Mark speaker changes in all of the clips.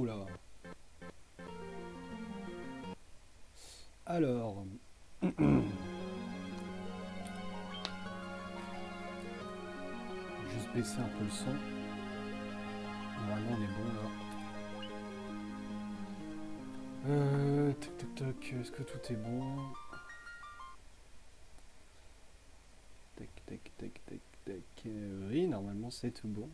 Speaker 1: Oula. Alors. Juste baisser un peu le son. Normalement on est bon là. Tac tac tac. Est-ce que tout est bon? Tac tac tac tac tac. Oui, normalement c'est tout bon.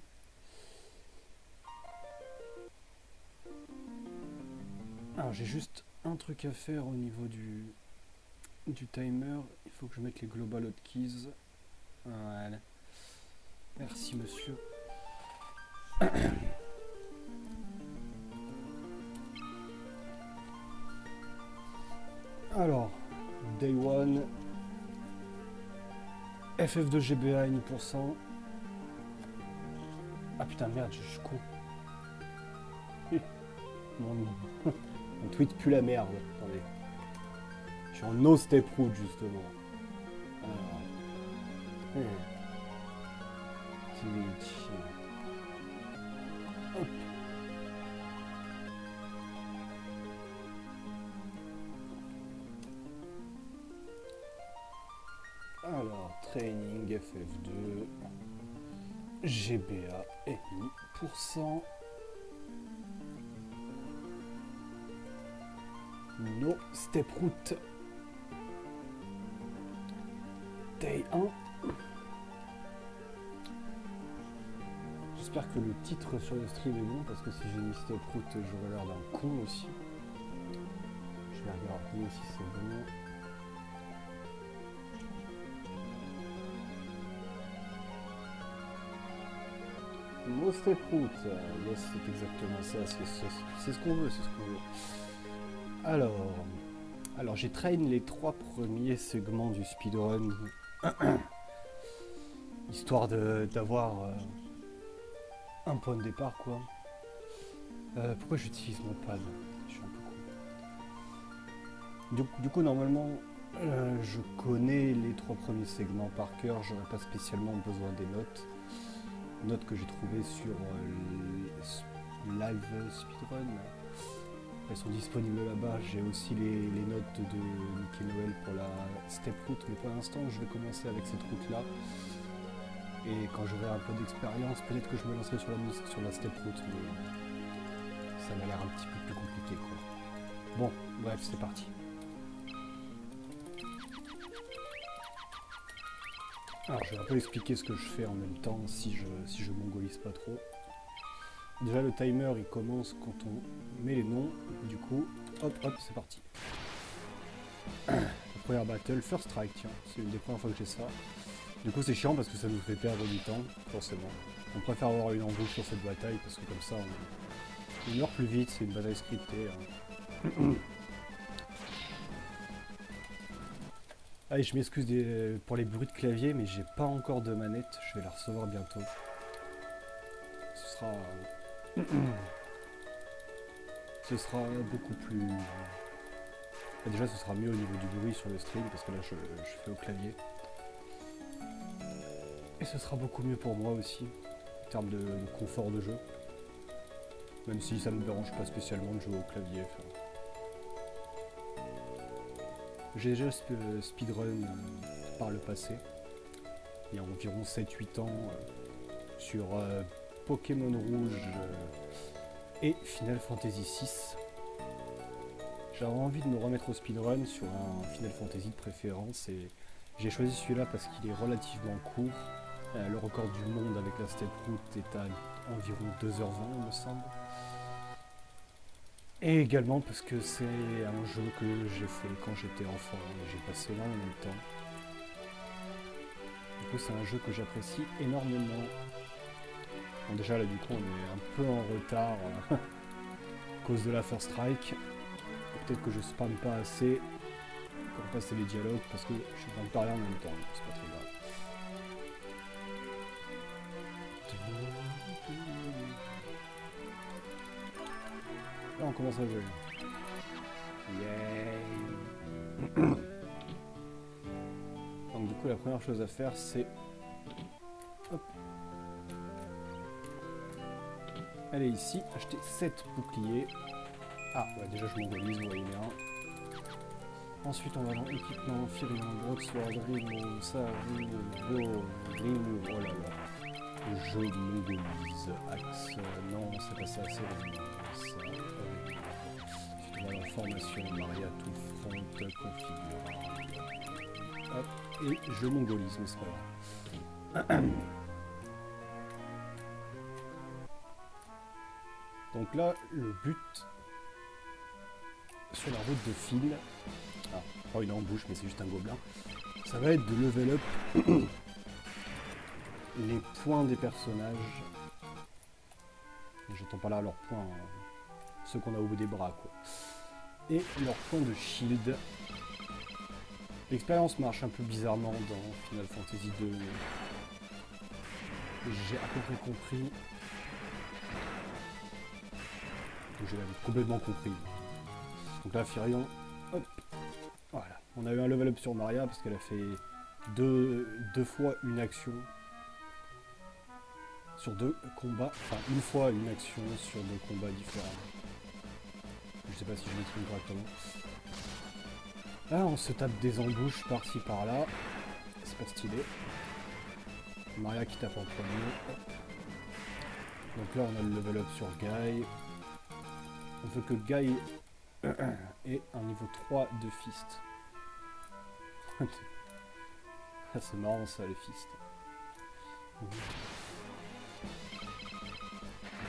Speaker 1: Alors j'ai juste un truc à faire au niveau du timer. Il faut que je mette les global hotkeys. Voilà. Merci monsieur. Alors, Day 1, FF2 GBA 1%. Ah putain merde, je suis con. Mon tweet pue la merde. Attendez. Je suis en no step route justement. Alors. Twitch. Hop. Alors, training FF2, GBA et 1%. No step route. Day 1. J'espère que le titre sur le stream est bon parce que si j'ai mis step route, j'aurais l'air d'un con aussi. Je vais regarder si c'est bon. No step route, yes, c'est exactement ça, c'est ce qu'on veut, c'est ce qu'on veut. Alors j'ai train les 3 premiers segments du speedrun, histoire d'avoir un point de départ quoi. Pourquoi j'utilise mon pad? Je suis un peu con. Du coup normalement je connais les 3 premiers segments par cœur, j'aurais pas spécialement besoin des notes que j'ai trouvées sur Live Speedrun. Elles sont disponibles là-bas. J'ai aussi les notes de Nick et Noël pour la step route, mais pour l'instant je vais commencer avec cette route là et quand j'aurai un peu d'expérience peut-être que je me lancerai sur la step route, mais ça m'a l'air un petit peu plus compliqué quoi. Bon bref, c'est parti. Alors je vais un peu expliquer ce que je fais en même temps si je mongolise pas trop. Déjà le timer il commence quand on met les noms, du coup hop hop c'est parti. La première battle, First Strike, tiens, c'est une des premières fois que j'ai ça. Du coup c'est chiant parce que ça nous fait perdre du temps, forcément. On préfère avoir une embauche sur cette bataille parce que comme ça on meurt plus vite, c'est une bataille scriptée. Hein. Allez, je m'excuse pour les bruits de clavier, mais j'ai pas encore de manette, je vais la recevoir bientôt. Ce sera beaucoup plus... Déjà ce sera mieux au niveau du bruit sur le stream, parce que là je fais au clavier. Et ce sera beaucoup mieux pour moi aussi, en termes de confort de jeu. Même si ça ne me dérange pas spécialement de jouer au clavier. J'ai déjà speedrun par le passé, il y a environ 7-8 ans, sur Pokémon Rouge et Final Fantasy VI. J'avais envie de me remettre au speedrun sur un Final Fantasy de préférence et j'ai choisi celui-là parce qu'il est relativement court. Le record du monde avec la step route est à environ 2h20 il me semble. Et également parce que c'est un jeu que j'ai fait quand j'étais enfant et j'ai passé énormément de temps. Du coup c'est un jeu que j'apprécie énormément. Bon déjà là du coup on est un peu en retard à cause de la First Strike. Peut-être que je spamme pas assez pour passer les dialogues parce que je suis en train de parler en même temps, c'est pas très grave. Là on commence à jouer. Yeah. Donc du coup la première chose à faire c'est... Hop. Elle est ici. Acheter 7 boucliers. Ah, ouais, déjà je mongolise, vous voyez bien. Ensuite, on va dans équipement, Firion, Broadsword, Rimo, Savi, Bo, Rimo, oh là là. Je mongolise, Axe, non, c'est pas ça, c'est Rimo, ça, ensuite, on va dans formation, Maria, tout front, configure. Hop, et je mongolise, mais c'est pas grave. Donc là, le but sur la route de fil, pas une embouche, mais c'est juste un gobelin, ça va être de level up les points des personnages. J'entends pas là leurs points, ceux qu'on a au bout des bras, quoi. Et leurs points de shield. L'expérience marche un peu bizarrement dans Final Fantasy 2. J'ai à peu près compris. J'ai complètement compris. Donc là, Firion, hop, voilà. On a eu un level up sur Maria parce qu'elle a fait deux fois une action sur 2 combats. Enfin, une fois une action sur 2 combats différents. Je sais pas si je m'exprime correctement. Là, on se tape des embouches par-ci par-là. C'est pas stylé. Maria qui tape en premier. Donc là, on a le level up sur Guy. On veut que Guy ait un niveau 3 de fist. Ah, c'est marrant ça, les fists.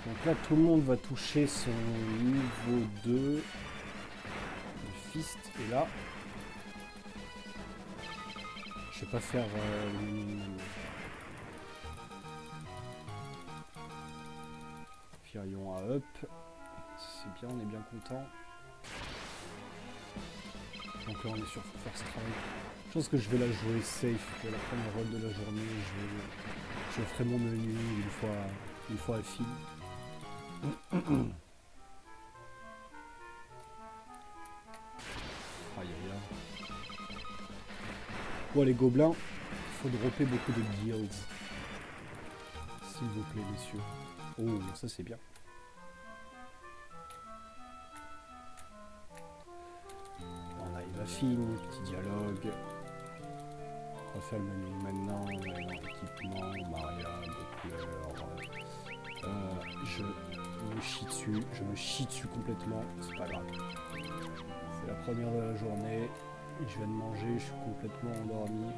Speaker 1: Donc là, tout le monde va toucher son niveau 2 de fist. Et là, je vais pas faire le minimum. Firion à up. C'est bien, on est bien content. Donc là, on est sur First Strike. Je pense que je vais la jouer safe pour la première run de la journée. Je ferai mon menu une fois à fil. Aïe aïe aïe. Bon, les gobelins, il faut dropper beaucoup de guilds. S'il vous plaît, messieurs. Oh, ça c'est bien. On arrive à fini, petit dialogue. On va faire le menu maintenant. Équipement, Maria, Buckler. Je me chie dessus complètement, c'est pas grave. C'est la première de la journée, je viens de manger, je suis complètement endormi.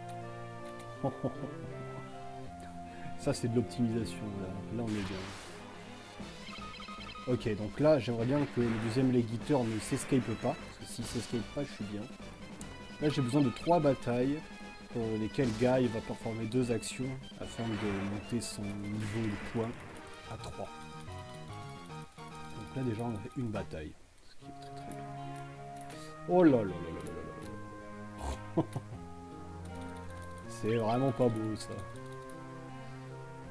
Speaker 1: Ça c'est de l'optimisation là on est bien. Ok, donc là j'aimerais bien que le deuxième légiteur ne s'escape pas, parce que s'il s'escape pas je suis bien. Là j'ai besoin de 3 batailles, pour lesquelles Guy va performer 2 actions, afin de monter son niveau de points à 3. Donc là déjà on a fait une bataille, ce qui est très très bien. Oh là là là là là là là. C'est vraiment pas beau ça.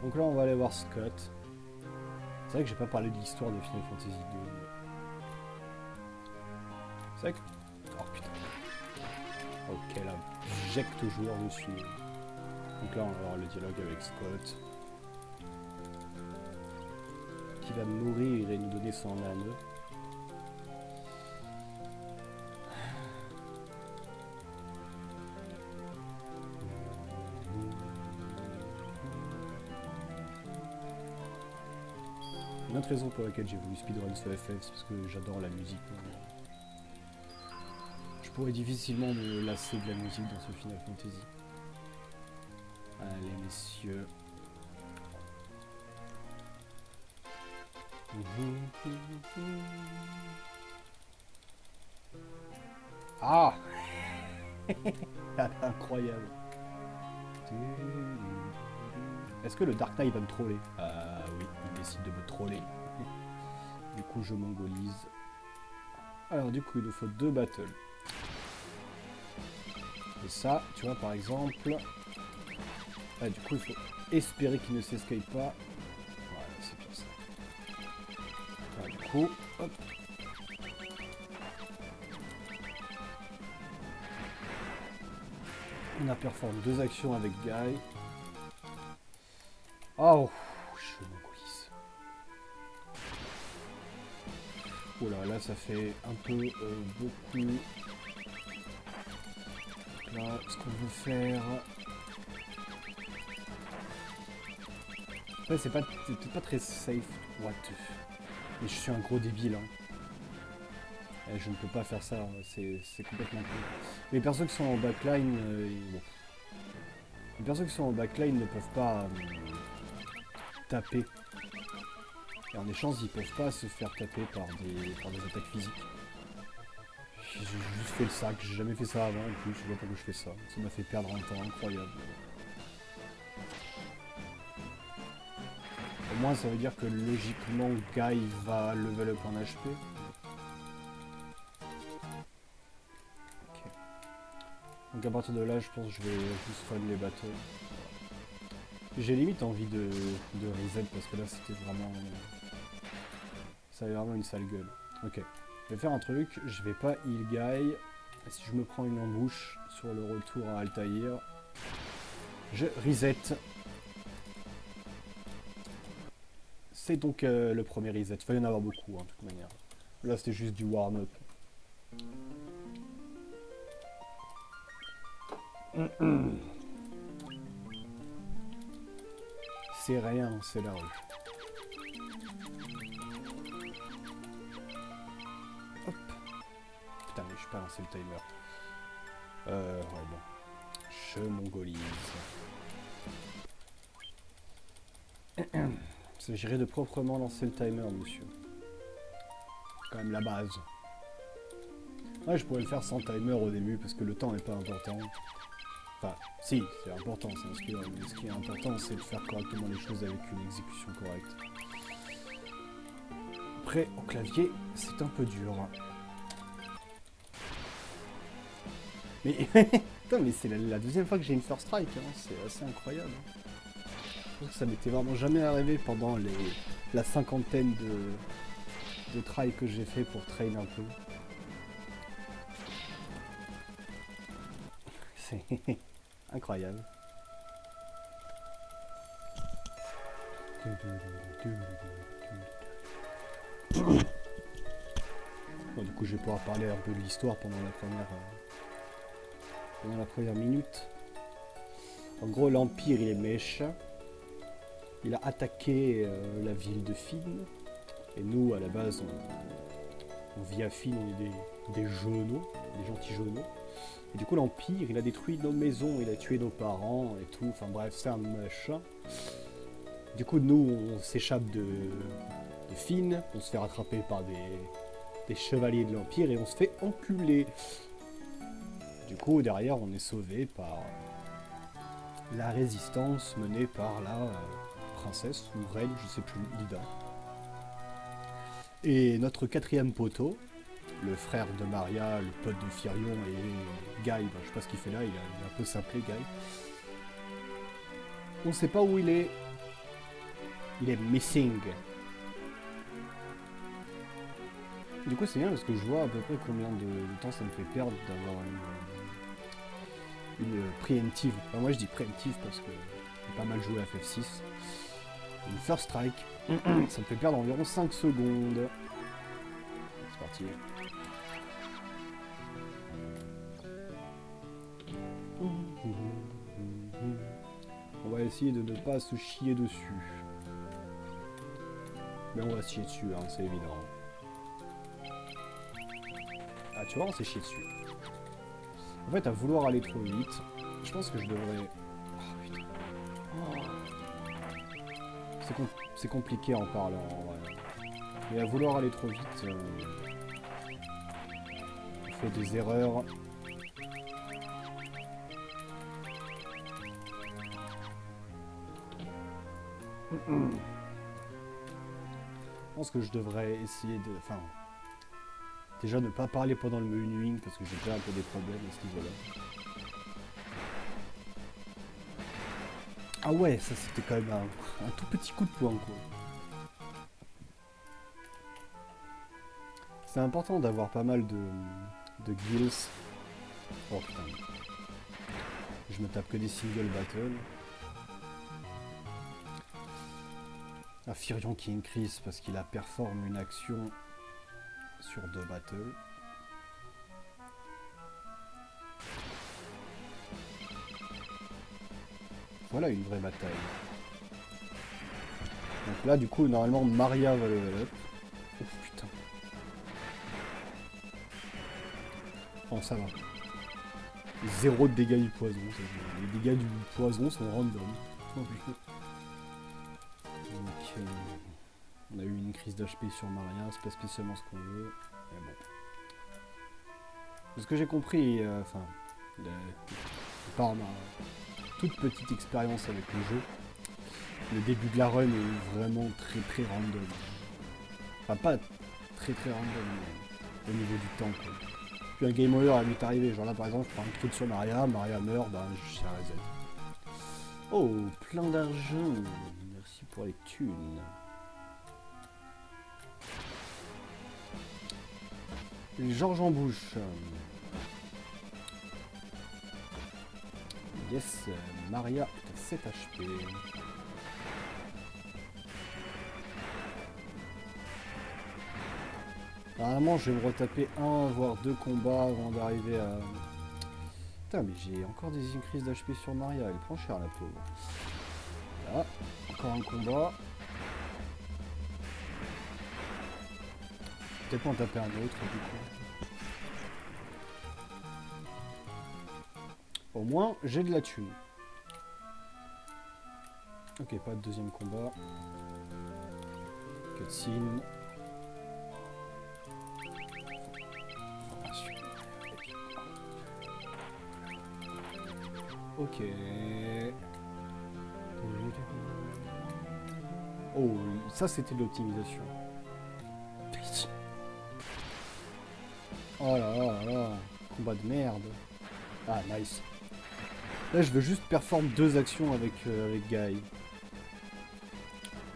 Speaker 1: Donc là on va aller voir Scott. C'est vrai que j'ai pas parlé de l'histoire de Final Fantasy 2. C'est vrai que... Oh putain. Ok là, j'éjecte joueur dessus. Donc là on va avoir le dialogue avec Scott. Qui va me nourrir et nous donner son âme. Une autre raison pour laquelle j'ai voulu speedrun ce FF, c'est parce que j'adore la musique. Je pourrais difficilement me lasser de la musique dans ce Final Fantasy. Allez messieurs. Ah. Incroyable. Est-ce que le Dark Knight va me troller? Oui, il décide de me troller. Du coup, je mongolise. Alors, du coup, il nous faut 2 battles. Et ça, tu vois, par exemple... Ah, du coup, il faut espérer qu'il ne s'escape pas. Voilà, c'est bien ça. Alors, du coup, hop. On a performé 2 actions avec Guy. Oh, je mongolise. Oula, là ça fait un peu beaucoup. Là, ce qu'on veut faire... Ouais, c'est peut-être pas très safe. What the... Et je suis un gros débile. Hein. Et je ne peux pas faire ça, c'est complètement cool. Les personnes qui sont en backline... bon. Les personnes qui sont en backline ne peuvent pas taper. Et en échange, ils peuvent pas se faire taper par des attaques physiques. J'ai juste fait le sac, j'ai jamais fait ça avant en plus, je sais pas pourquoi je fais ça. Ça m'a fait perdre un temps incroyable. Au moins ça veut dire que logiquement Guy va level up en HP. Ok. Donc à partir de là je pense que je vais juste run les bateaux. J'ai limite envie de reset parce que là c'était vraiment... Ça avait vraiment une sale gueule. Ok. Je vais faire un truc, je vais pas heal Guy. Si je me prends une embouche sur le retour à Altaïr, je reset. C'est donc le premier reset. Il fallait en avoir beaucoup, hein, de toute manière. Là, c'était juste du warm-up. C'est rien, c'est la rue. Hop. Putain, mais je peux pas lancer le timer. Ouais, bon. Je mongolise. Il s'agirait de proprement lancer le timer, monsieur. Quand même la base. Ouais, je pourrais le faire sans timer au début parce que le temps n'est pas important. Enfin, si, c'est important, c'est inspirant. Mais ce qui est important, c'est de faire correctement les choses avec une exécution correcte. Après, au clavier, c'est un peu dur. Mais, putain, mais c'est la deuxième fois que j'ai une first strike, hein. C'est assez incroyable. Je pense que ça m'était vraiment jamais arrivé pendant la cinquantaine de tries que j'ai fait pour train un peu. C'est incroyable. Bon, du coup, je vais pouvoir parler un peu de l'histoire pendant la première minute. En gros, l'Empire, il est méchant. Il a attaqué la ville de Finn. Et nous, à la base, on vit à Finn, on est des jeuneaux, des gentils jeuneaux. Et du coup, l'Empire, il a détruit nos maisons, il a tué nos parents et tout. Enfin bref, c'est un machin. Du coup, nous, on s'échappe de Finn, on se fait rattraper par des chevaliers de l'Empire et on se fait enculer. Du coup, derrière, on est sauvé par la résistance menée par la princesse ou reine, je sais plus, Ida. Et notre quatrième poteau, le frère de Maria, le pote de Firion et Guy, ben, je sais pas ce qu'il fait là, il est un peu simplé, Guy. On sait pas où il est. Il est missing. Du coup c'est bien parce que je vois à peu près combien de temps ça me fait perdre d'avoir une préemptive. Enfin moi je dis préemptive parce que j'ai pas mal joué à FF6. Une first strike, ça me fait perdre environ 5 secondes. C'est parti. On va essayer de ne pas se chier dessus. Mais on va se chier dessus, hein, c'est évident. Ah tu vois, on s'est chié dessus. En fait, à vouloir aller trop vite, je pense que je devrais... Oh putain. Oh. C'est compliqué en parlant, en vrai. Mais à vouloir aller trop vite, on fait des erreurs. Je pense que je devrais essayer de... Enfin... Déjà ne pas parler pendant le menuing parce que j'ai déjà un peu des problèmes à ce niveau-là. Ah ouais, ça c'était quand même un tout petit coup de poing quoi. C'est important d'avoir pas mal de guilds. Oh putain. Je me tape que des single battles. Un Firion qui increase parce qu'il a performe une action sur 2 battles. Voilà une vraie bataille. Donc là, du coup, normalement, Maria va level up. Oh putain. Oh, ça va. 0 de dégâts du poison. Les dégâts du poison sont random. Donc, on a eu une crise d'HP sur Maria. C'est pas spécialement ce qu'on veut. Mais bon. De ce que j'ai compris, par ma toute petite expérience avec le jeu, le début de la run est vraiment très random. Enfin, pas très random, mais au niveau du temps, quoi. Puis un game over a vite arrivé. Genre là, par exemple, je prends un crit sur Maria meurt, ben je suis à reset. Oh, plein d'argent. Merci pour les thunes. Georges en bouche. Yes, Maria est à 7 HP. Normalement, je vais me retaper 1 voire 2 combats avant d'arriver à... Putain, mais j'ai encore des crises d'HP sur Maria, elle prend cher la pauvre. Là, encore un combat. Peut-être en taper un autre du coup. Au moins, j'ai de la thune. Ok, pas de deuxième combat. Cutscene. Ok. Oh, ça c'était de l'optimisation. Oh là là là, combat de merde. Ah, nice. Là, je veux juste performer 2 actions avec Guy.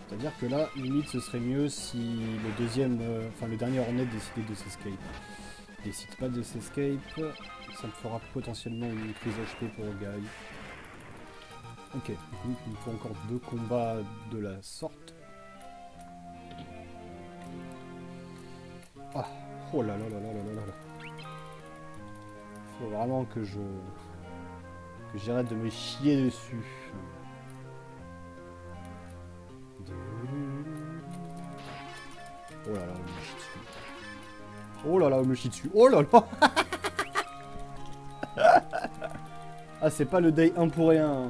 Speaker 1: C'est-à-dire que là, limite, ce serait mieux si le deuxième, le dernier Hornet décidait de s'escape. Décide pas de s'escape, ça me fera potentiellement une crise HP pour Guy. Ok, donc il me faut encore 2 combats de la sorte. Ah, oh là là là là là là là. Faut vraiment que j'arrête de me chier dessus. Oh là là, on me chie dessus. Oh là là, on me chie dessus. Oh là là. Ah, c'est pas le day 1 pour rien.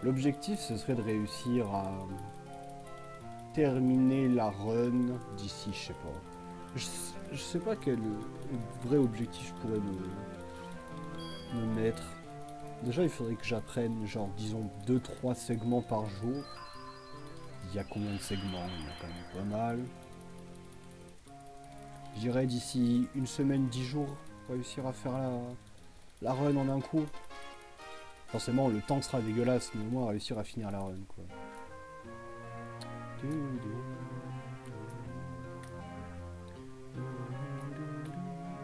Speaker 1: L'objectif, ce serait de réussir à terminer la run d'ici, je sais pas. Je sais pas quel vrai objectif je pourrais me mettre. Déjà, il faudrait que j'apprenne, genre, disons, 2-3 segments par jour. Il y a combien de segments? Il y en a quand même pas mal. Je dirais d'ici une semaine, 10 jours, réussir à faire la run en un coup. Forcément, le temps sera dégueulasse, mais au moins réussir à finir la run, quoi.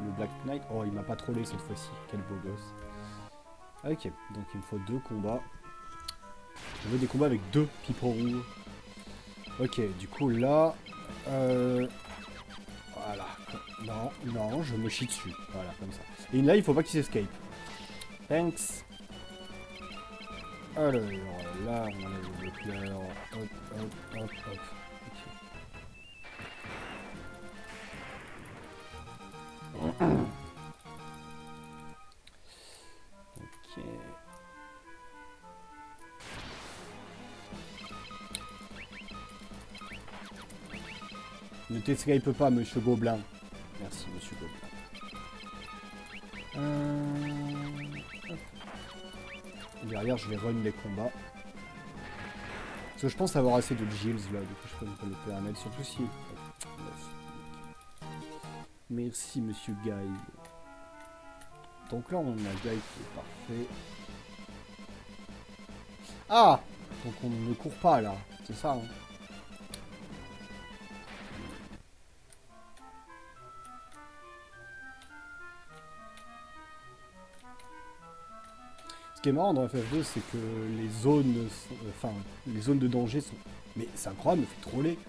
Speaker 1: Le Black Knight, oh, il m'a pas trollé cette fois-ci. Quel beau gosse. Ok, donc il me faut 2 combats. Je veux des combats avec 2 people. Ok, du coup là... Voilà. Non, non, je me chie dessus. Voilà, comme ça. Et là, il faut pas qu'il s'escape. Thanks. Alors, là, on enlève le éclair. Hop, hop, hop, hop. Ok. Ok. Ne t'escape pas, monsieur Gobelin. Merci, monsieur Gobelin. Derrière, je vais run les combats. Parce que je pense avoir assez de Gilles là, du coup je peux me le permettre, surtout si... Merci, monsieur Guy. Donc là, on a Guy qui est parfait. Ah! Donc on ne court pas là, c'est ça, hein. Ce qui est marrant dans FF2, c'est que les zones, les zones de danger sont... Mais c'est incroyable, me fait troller.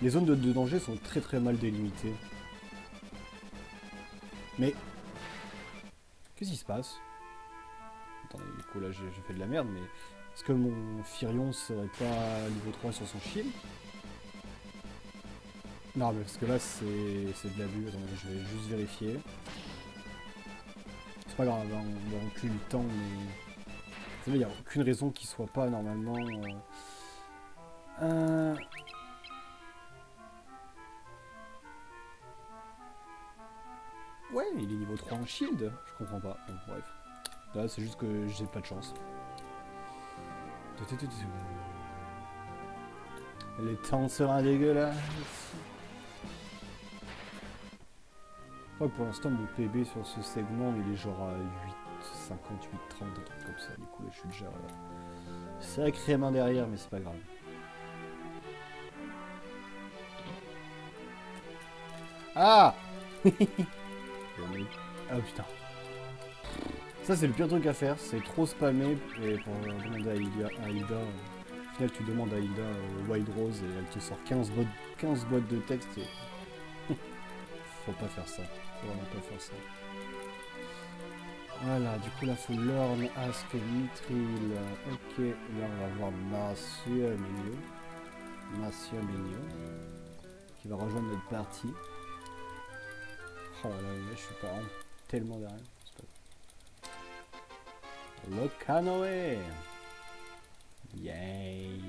Speaker 1: Les zones de danger sont très très mal délimitées. Mais... Qu'est-ce qui se passe? Attendez, du coup là j'ai fait de la merde, mais... Est-ce que mon Firion serait pas niveau 3 sur son shield? Non, mais parce que là c'est de l'abus. Attendez, je vais juste vérifier. C'est pas grave, hein, on va reculer le temps, mais... Vous savez, il n'y a aucune raison qu'il soit pas normalement... Ouais, il est niveau 3 en shield. Je comprends pas. Bon, bref. Là, c'est juste que j'ai pas de chance. Les temps sera dégueulasse. Je crois que pour l'instant, mon PB sur ce segment, il est genre à 58, 30, un truc comme ça. Du coup, là, je suis déjà sacrément derrière, mais c'est pas grave. Ah ah putain. Ça c'est le pire truc à faire, c'est trop spammer et pour demander à Hilda, au final tu demandes à Hilda Wild Rose et elle te sort 15 boîtes de texte et... Faut pas faire ça, faut vraiment pas faire ça. Voilà, du coup là faut learn, ask, mithril, ok, là on va voir Monsieur Menio, qui va rejoindre notre partie. Oh là là, je suis pas tellement derrière. Lokanoe. Yay.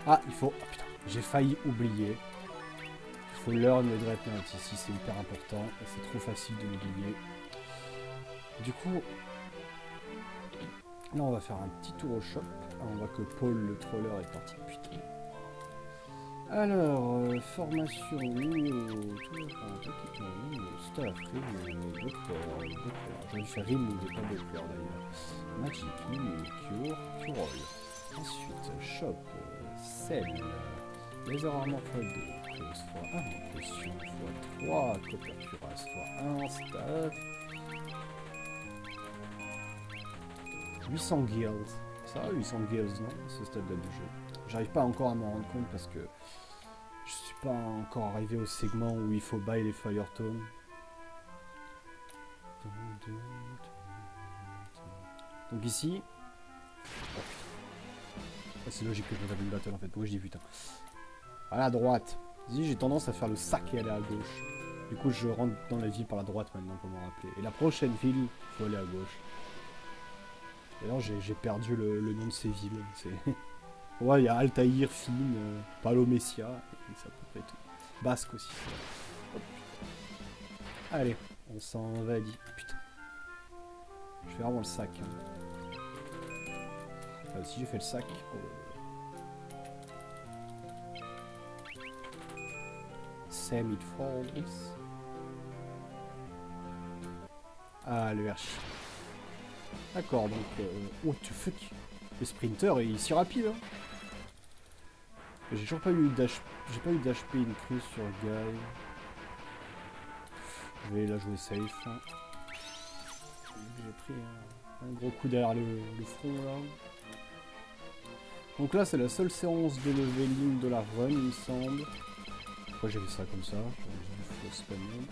Speaker 1: Ah, il faut... Ah putain, j'ai failli oublier. Il faut learn le Dreadnought ici, c'est hyper important. Et c'est trop facile de l'oublier. Du coup... Là, on va faire un petit tour au shop. Ah, on voit que Paul, le troller, est parti. Putain. Alors, formation, staff, docteur. J'aurais dû faire remove et pas docteur d'ailleurs. Magic, cure, curol. Ensuite, shop, sel, laser armor x2, close x1, potion x3, copper cuirasse x1, staff. 800 guilds. Ça va 800 guilds, non? Ce stade-là du jeu. J'arrive pas encore à m'en rendre compte parce que je suis pas encore arrivé au segment où il faut buy les Firetones. Donc ici... Oh, c'est logique que je me tape une battle en fait, pourquoi je dis putain. À la droite. Ici j'ai tendance à faire le sac et aller à gauche. Du coup je rentre dans la ville par la droite maintenant pour me rappeler. Et la prochaine ville, il faut aller à gauche. D'ailleurs j'ai perdu le nom de ces villes. Ouais, il y a Altaïr, Fine, Palomessia, et c'est à peu près tout. Basque aussi. Hop. Allez, on s'en va dit. Putain. Je fais vraiment le sac. Hein. Enfin, si j'ai fait le sac. Oh. Sam it falls. Ah, le archi. D'accord, donc... what the fuck. Le sprinter est si rapide, hein. J'ai toujours pas eu d'HP. J'ai pas eu d'HP increase sur Guy. Je vais la jouer safe. Hein. J'ai pris un gros coup derrière le front là. Donc là c'est la seule séance de leveling de la run il me semble. Pourquoi j'ai fait ça comme ça? J'ai juste spammer.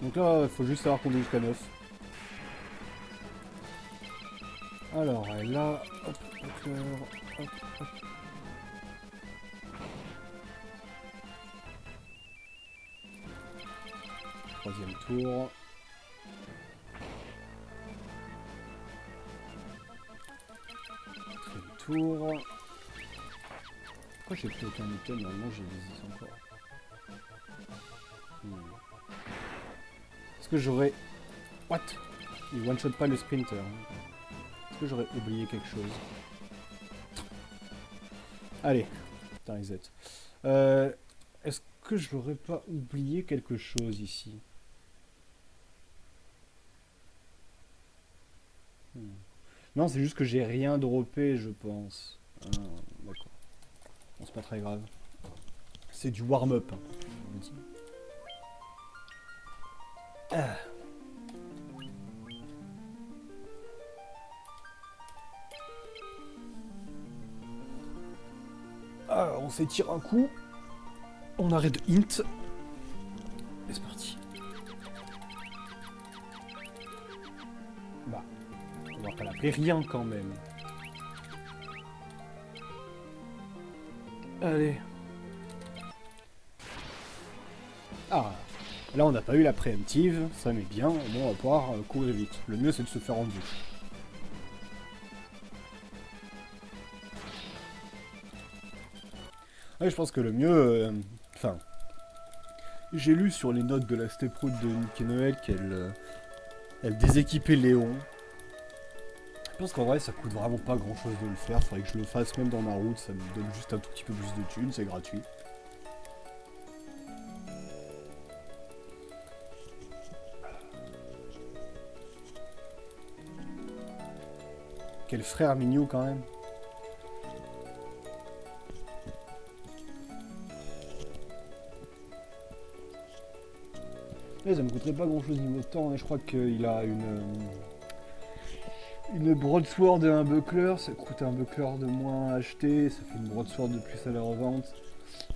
Speaker 1: Donc là il faut juste savoir qu'on est jusqu'à 9. Alors là, hop, hop, hop. Troisième tour. Quatrième tour. Pourquoi j'ai pris aucun item? Normalement j'ai des encore. Est-ce que j'aurais... What? Il one-shot pas le sprinter. Est-ce que j'aurais oublié quelque chose? Allez. Putain, reset. Est-ce que j'aurais pas oublié quelque chose ici? Non, c'est juste que j'ai rien droppé, je pense. Ah, d'accord. Bon, c'est pas très grave. C'est du warm-up. Hein, on dit. Ah. On s'étire un coup. On arrête de int. Et c'est parti. Bah, on va pas l'appeler rien quand même. Allez. Ah, là on n'a pas eu la préemptive, ça met bien, bon, on va pouvoir courir vite. Le mieux c'est de se faire en bouche. Ouais, je pense que le mieux... Enfin... j'ai lu sur les notes de la Steproute de Nick et Noël qu'elle elle déséquipait Léon. Je pense qu'en vrai ça coûte vraiment pas grand chose de le faire, faudrait que je le fasse même dans ma route, ça me donne juste un tout petit peu plus de thunes, c'est gratuit. Quel frère mignon quand même. Ouais, ça me coûterait pas grand chose niveau temps, et je crois qu'il a une broadsword et un buckler, ça coûte un buckler de moins à acheter, ça fait une broadsword de plus à la revente.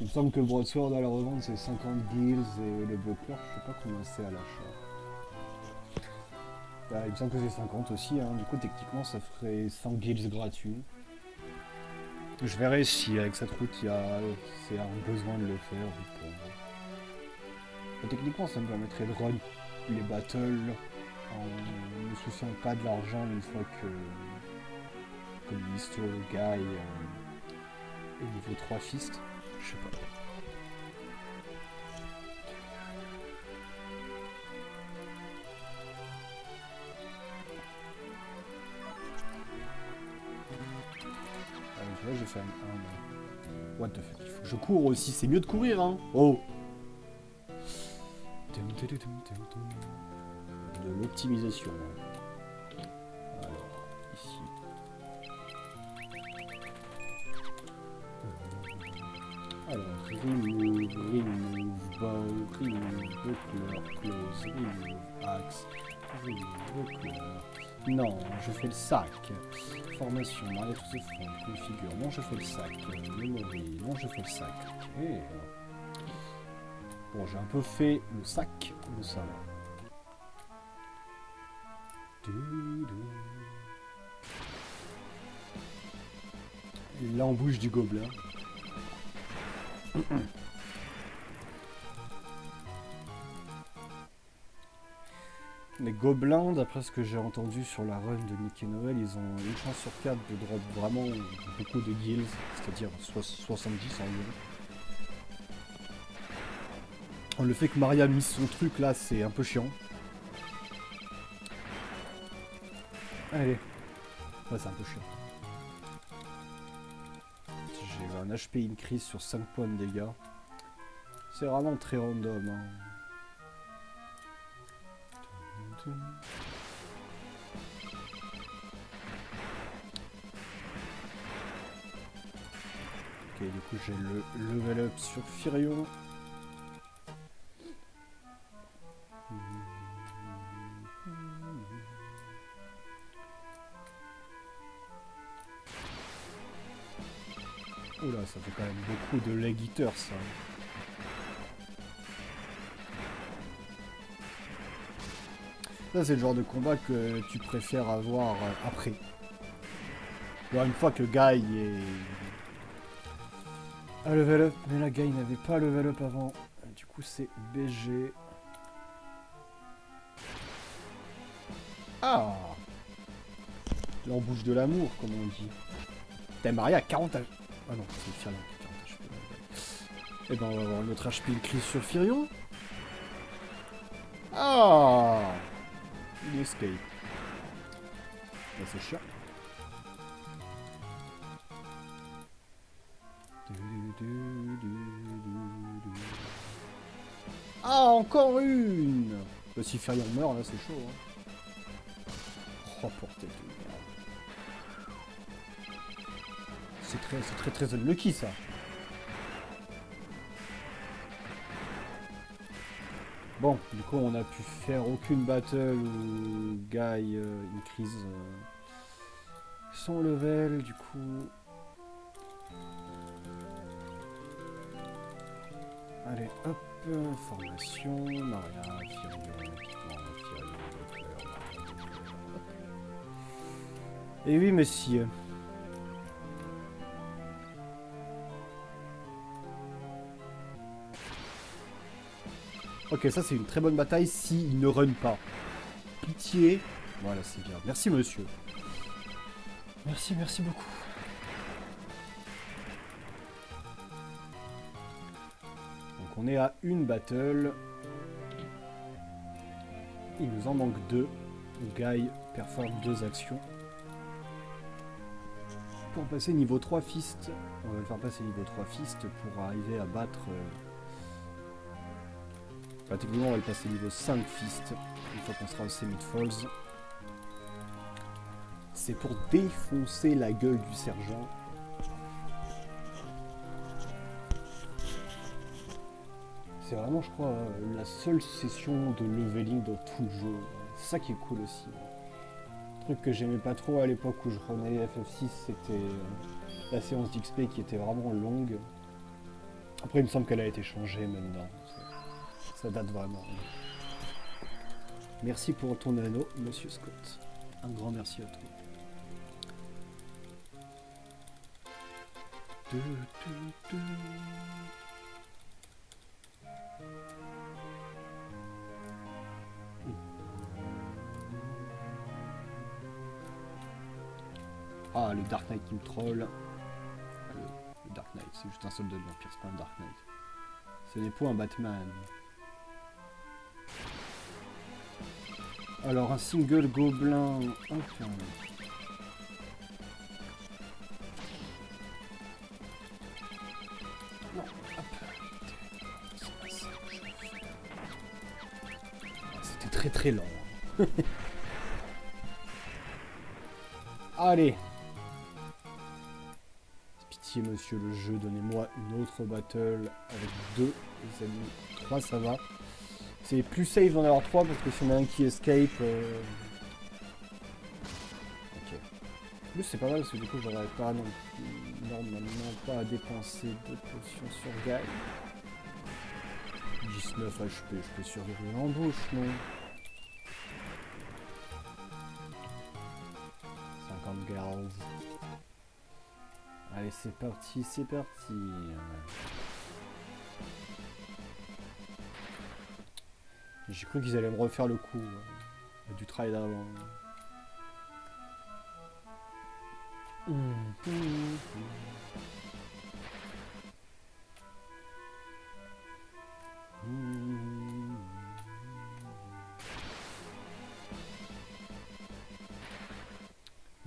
Speaker 1: Il me semble que le broadsword à la revente c'est 50 gills et le buckler je sais pas combien c'est à l'achat. Bah, il me semble que c'est 50 aussi, hein. Du coup techniquement ça ferait 100 gills gratuits. Je verrai si avec cette route c'est un besoin de le faire ou pas. Et techniquement ça me permettrait de run les battles en ne souciant pas de l'argent une fois que Mr. Guy est niveau 3 fist. Je sais pas. Là j'ai fait un... What the fuck, il faut que je cours aussi, c'est mieux de courir hein. Oh. De l'optimisation. Alors, ici. Alors, remove, bow, remove, buckler, close, remove, axe, remove, buckler. Non, je fais le sac. Formation, mariage to the front, configure. Non, je fais le sac. Memory, non, je fais le sac. Ok. Bon, j'ai un peu fait le sac, mais ça va. L'embouche du gobelin. Les gobelins, d'après ce que j'ai entendu sur la run de Nick et Noël, ils ont une chance sur 4 de drop vraiment beaucoup de gills, c'est-à-dire 70 environ. Le fait que Maria a mis son truc là, c'est un peu chiant. Allez. Ouais, c'est un peu chiant. J'ai un HP increase sur 5 points de dégâts. C'est vraiment très random. Hein. Ok, du coup j'ai le level up sur Firion. Oula, ça fait quand même beaucoup de leg eaters ça. Ça c'est le genre de combat que tu préfères avoir après. Alors, une fois que Guy est... a level up, mais là Guy n'avait pas level up avant. Du coup c'est BG. Ah, l'embouche de l'amour comme on dit. T'as Maria à 40 âges. Ah non, c'est Firion qui a 40 HP. Et ben on va avoir notre HP increase sur Firion. Ah, il escape. Là c'est chiant. Ah, encore une. Bah, si Firion meurt, là c'est chaud. Hein. Oh, pour tête de merde. C'est très unlucky ça. Bon, du coup on a pu faire aucune battle où Guy increase son level, du coup... Allez, hop, formation, Maria, Firion, équipement, Firion, Doppler, Maria, Doppler, hop. Et oui, monsieur. Ok, ça c'est une très bonne bataille s'il ne run pas. Pitié. Voilà, c'est bien. Merci, monsieur. Merci, merci beaucoup. Donc on est à une battle. Il nous en manque 2. Guy performe 2 actions. Pour passer niveau 3 fist, on va le faire passer niveau 3 fist pour arriver à battre... Techniquement, on va le passer niveau 5 fist une fois qu'on sera au Summit Falls. C'est pour défoncer la gueule du sergent. C'est vraiment, je crois, la seule session de leveling dans tout le jeu. C'est ça qui est cool aussi. Le truc que j'aimais pas trop à l'époque où je renais FF6, c'était la séance d'XP qui était vraiment longue. Après, il me semble qu'elle a été changée maintenant. Ça date vraiment. Merci pour ton anneau, monsieur Scott. Un grand merci à toi. Ah, le Dark Knight qui me troll. Le Dark Knight, c'est juste un soldat de l'Empire, c'est pas un Dark Knight. Ce n'est pas un Batman. Alors, un single gobelin. Enfin. Non, hop. C'était très très lent. Allez. Pitié, monsieur le jeu, donnez-moi une autre battle avec 2, les amis. 3, ça va. C'est plus safe d'en avoir 3 parce que si on a un qui escape... Ok. En plus c'est pas mal parce que du coup j'aurais pas normalement pas à dépenser de potions sur Guy. 19 HP, je peux survivre une embauche, non? 50 girls. Allez, c'est parti, c'est parti. J'ai cru qu'ils allaient me refaire le coup du travail d'avant. Il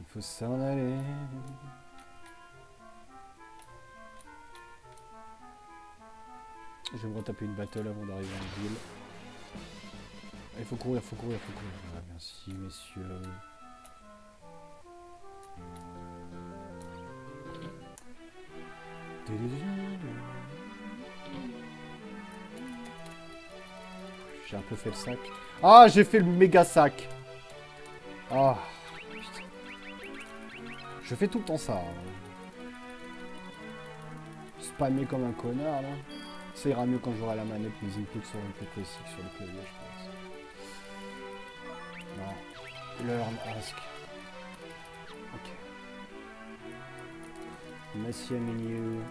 Speaker 1: faut s'en aller. Je vais me retaper une battle avant d'arriver en ville. Il faut courir, faut courir, faut courir. Ah, merci, messieurs. J'ai un peu fait le sac. Ah, j'ai fait le méga sac. Ah, putain. Je fais tout le temps ça. Spammer comme un connard, là. Ça ira mieux quand j'aurai la manette, mes inputs seront plus précis sur le clavier, je pense. Non. Learn, ask. Ok. Monsieur menu.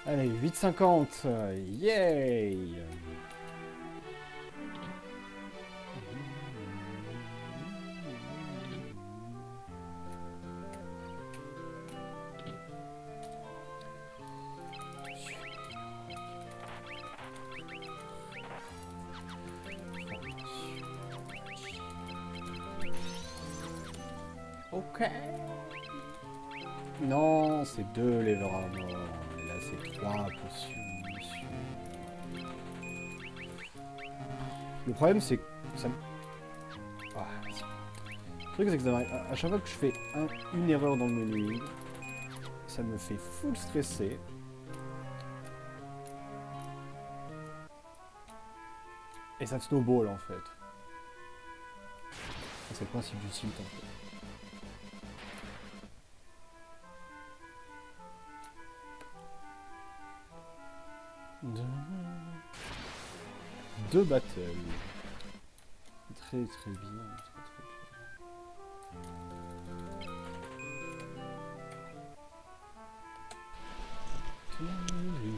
Speaker 1: Allez, 8,50. Yay! Ok. Non, c'est 2 lever armor. Et là, c'est 3 potions, monsieur. Le problème, c'est que ça me... Ah, le truc, c'est que à chaque fois que je fais une erreur dans le menu, ça me fait full stresser. Et ça snowball, en fait. C'est le principe du site en fait. Deux battles. Très très bien. Très bien.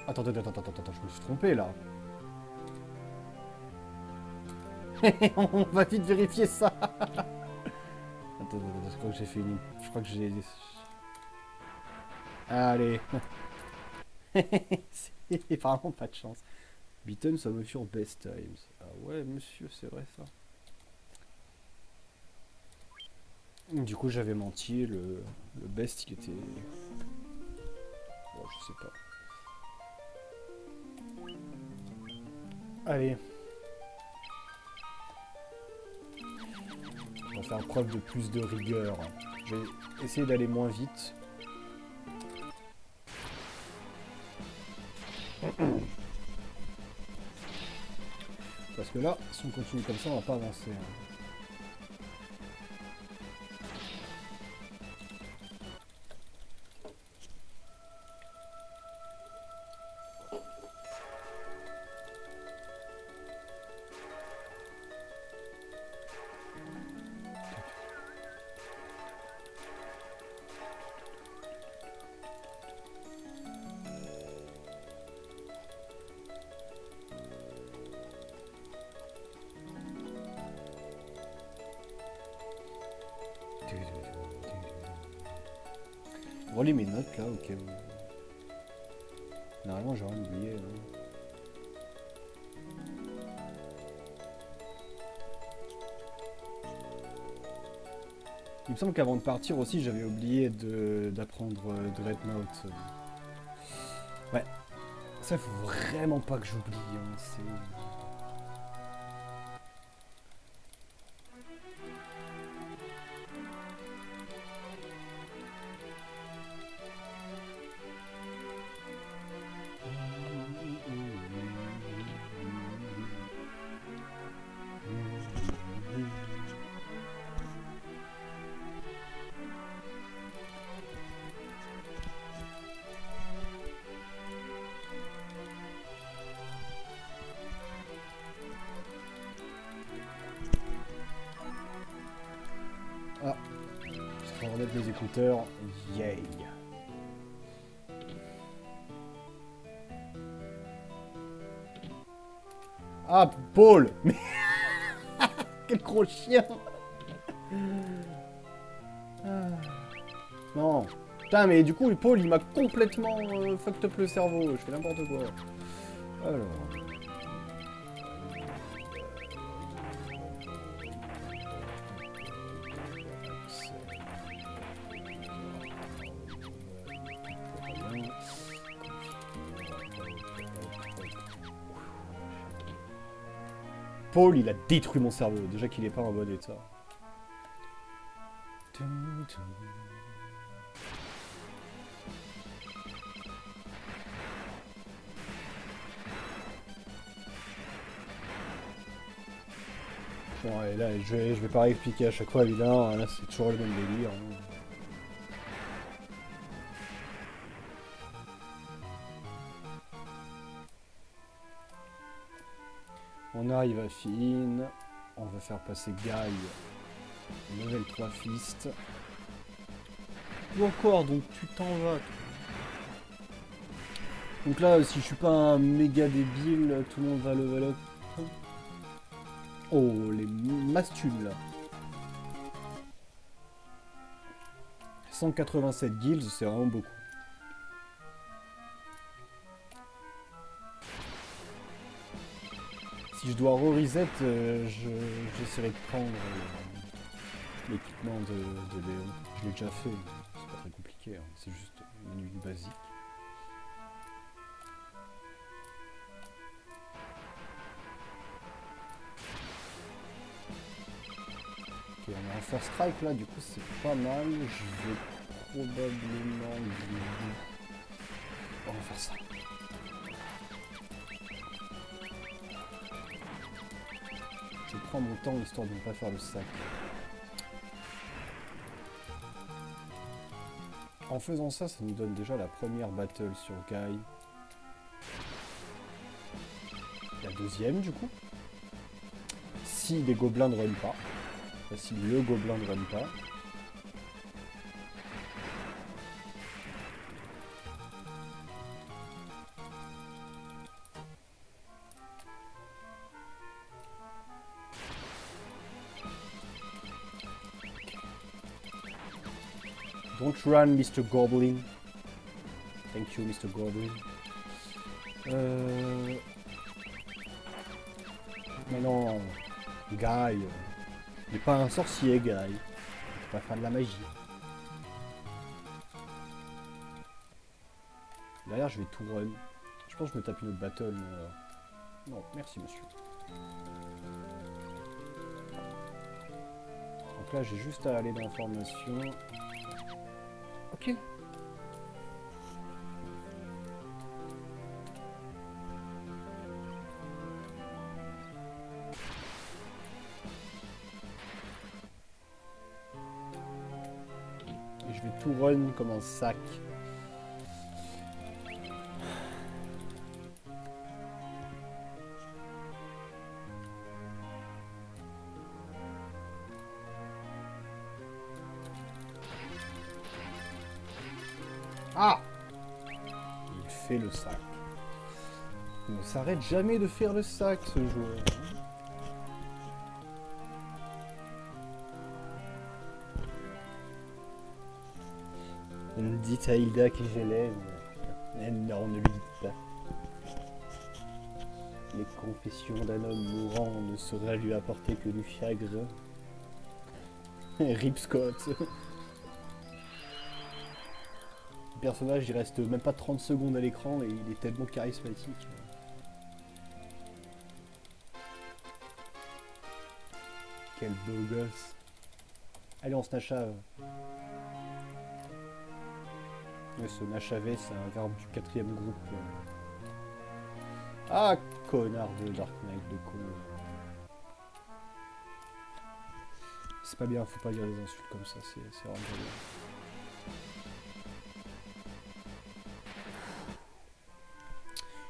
Speaker 1: Attends, je me suis trompé là. On va vite vérifier ça. Attends, je crois que j'ai fait une... Je crois que j'ai... Allez. C'est vraiment pas de chance. Beaton, ça me sur Best Times. Ah ouais, monsieur, c'est vrai ça. Du coup, j'avais menti. Le Best, il était... Bon, je sais pas. Allez. On va faire preuve de plus de rigueur. Je vais essayer d'aller moins vite. Parce que là, si on continue comme ça, on va pas avancer. Relis mes notes là, ok. Normalement, j'ai rien oublié. Hein. Il me semble qu'avant de partir aussi, j'avais oublié d'apprendre Dreadnought. Ouais. Ça, il faut vraiment pas que j'oublie. Hein. C'est... Ah, je vais remettre les écouteurs. Yay. Ah, Paul. Mais quel gros chien. Ah. Non. Putain, mais du coup, Paul, il m'a complètement fucked up le cerveau. Je fais n'importe quoi. Alors... Paul, il a détruit mon cerveau. Déjà qu'il est pas en bon état. Bon, et là, je vais pas réexpliquer à chaque fois, évidemment. Là, c'est toujours le même délire. Hein. On arrive à Finn. On va faire passer Guy. Level 3 Fist. Ou encore, donc tu t'en vas. Donc là, si je suis pas un méga débile, tout le monde va level up. Oh, les mastules là. 187 guilds, c'est vraiment beaucoup. Si je dois re-reset, j'essaierai de prendre l'équipement de Léon. Je l'ai déjà fait, c'est pas très compliqué, hein. C'est juste une nuit basique. on est en first strike là, du coup c'est pas mal. Je vais probablement... On va faire ça. Je prends mon temps histoire de ne pas faire le sac. En faisant ça, ça nous donne déjà la première battle sur Guy. La deuxième du coup. Si les gobelins ne run pas. Enfin, si le gobelin ne run pas. Don't run, Mr. Goblin. Thank you, Mr. Goblin. Mais non, Guy. Il n'est pas un sorcier, Guy. Il ne peut pas faire de la magie. Derrière, je vais tout run. Je pense que je me tape une autre battle. Mais non, merci, monsieur. Donc là, j'ai juste à aller dans formation. Ok. Et je vais tout run comme un sac. Ah! Il fait le sac. Il ne s'arrête jamais de faire le sac, ce joueur. Dites à Hilda que je l'aime. Non, ne lui dites pas. Les confessions d'un homme mourant ne sauraient lui apporter que du chagrin. Rip Scott. Le personnage, il reste même pas 30 secondes à l'écran et il est tellement charismatique. Quel beau gosse. Allez, on se nachave. Ouais, se nachaver, c'est un verbe du 4e groupe. Ah, connard de Dark Knight de con. C'est pas bien, faut pas dire des insultes comme ça, c'est vraiment pas bien.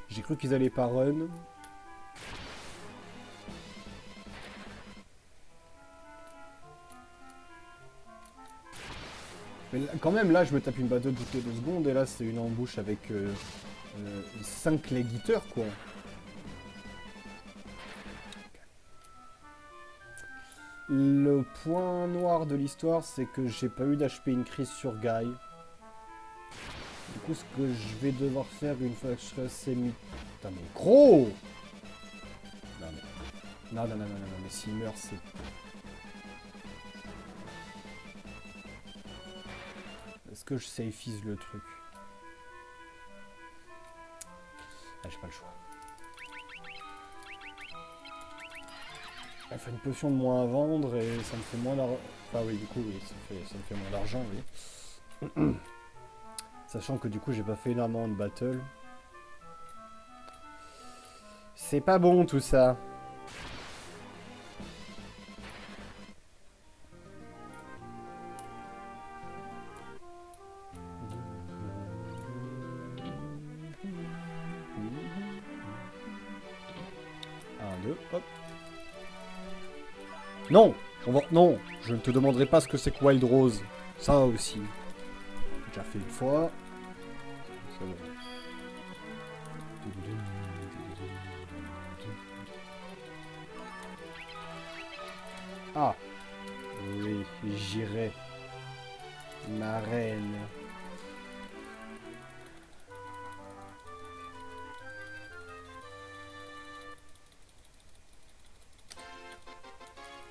Speaker 1: J'ai cru qu'ils allaient pas run. Mais là, quand même, là, je me tape une battle toutes les 2 secondes, et là, c'est une embouche avec 5 leg eaters, quoi. Le point noir de l'histoire, c'est que j'ai pas eu d'HP increase sur Guy. Du coup, ce que je vais devoir faire une fois que je serai assez mis... Putain, mais gros! Non, mais... Non, mais s'il meurt, c'est... Est-ce que je safeise le truc? Ah, j'ai pas le choix. Elle fait une potion de moins à vendre et ça me fait moins d'argent. Enfin oui, du coup, oui, ça me fait moins d'argent, oui. Sachant que du coup, j'ai pas fait énormément de battle. C'est pas bon tout ça. Un, deux, hop. Non, non, je ne te demanderai pas ce que c'est que Wild Rose. Ça aussi. J'ai déjà fait une fois. C'est bon. Ah. Oui, j'irai. Ma reine.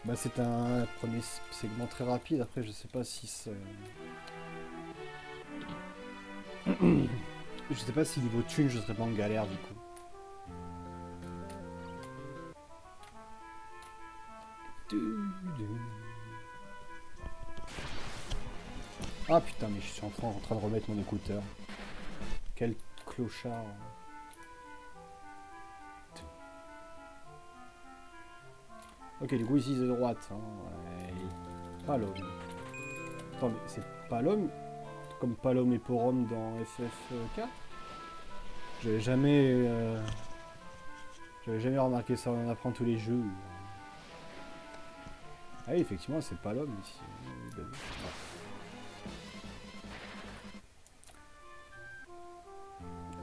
Speaker 1: Bah, c'est un premier segment très rapide, après je sais pas si c'est... Je sais pas si niveau thune je serais pas en galère du coup. Ah putain, mais je suis en train de remettre mon écouteur. Quel clochard. Ok, du coup ici c'est droite. Hein. Ouais. Pas l'homme. Attends, mais c'est pas l'homme comme Palom et Porom dans FF4. J'avais jamais, j'avais jamais remarqué ça, on apprend tous les jeux. Ah oui, effectivement, c'est pas l'homme ici. Ouais.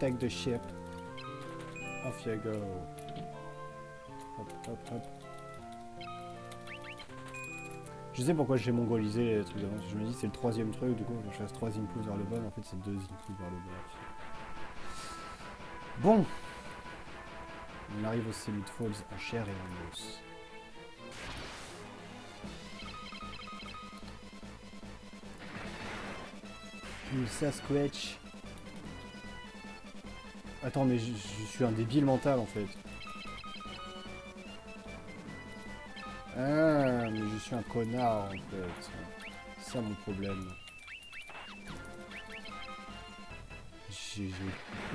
Speaker 1: Take the ship. Off you go. Hop, hop, hop. Je sais pourquoi j'ai mongolisé les trucs d'avant. Je me dis c'est le troisième truc, du coup je fasse 3 inputs vers le bas, mais en fait c'est 2 inputs vers le bas. Bon. On arrive au Summit Falls en chair et en os. Le Sasquatch. Attends, mais je suis un débile mental en fait. Ah, mais je suis un connard en fait. C'est ça mon problème.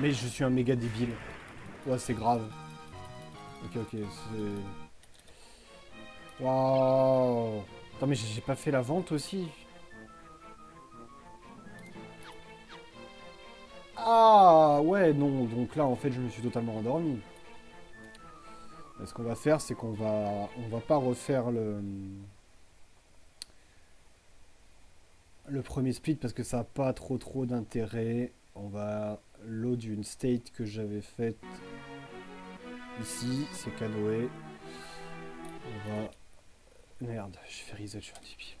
Speaker 1: Mais je suis un méga débile. Ouais, c'est grave. Ok, c'est... Waouh. Attends, mais j'ai pas fait la vente aussi. Ah, ouais, non. Donc là, en fait, je me suis totalement endormi. Ce qu'on va faire, c'est qu'on va pas refaire le premier split parce que ça n'a pas trop d'intérêt. On va load une state que j'avais faite ici, c'est canoë. On va... Merde, je fais reset, je suis un débile.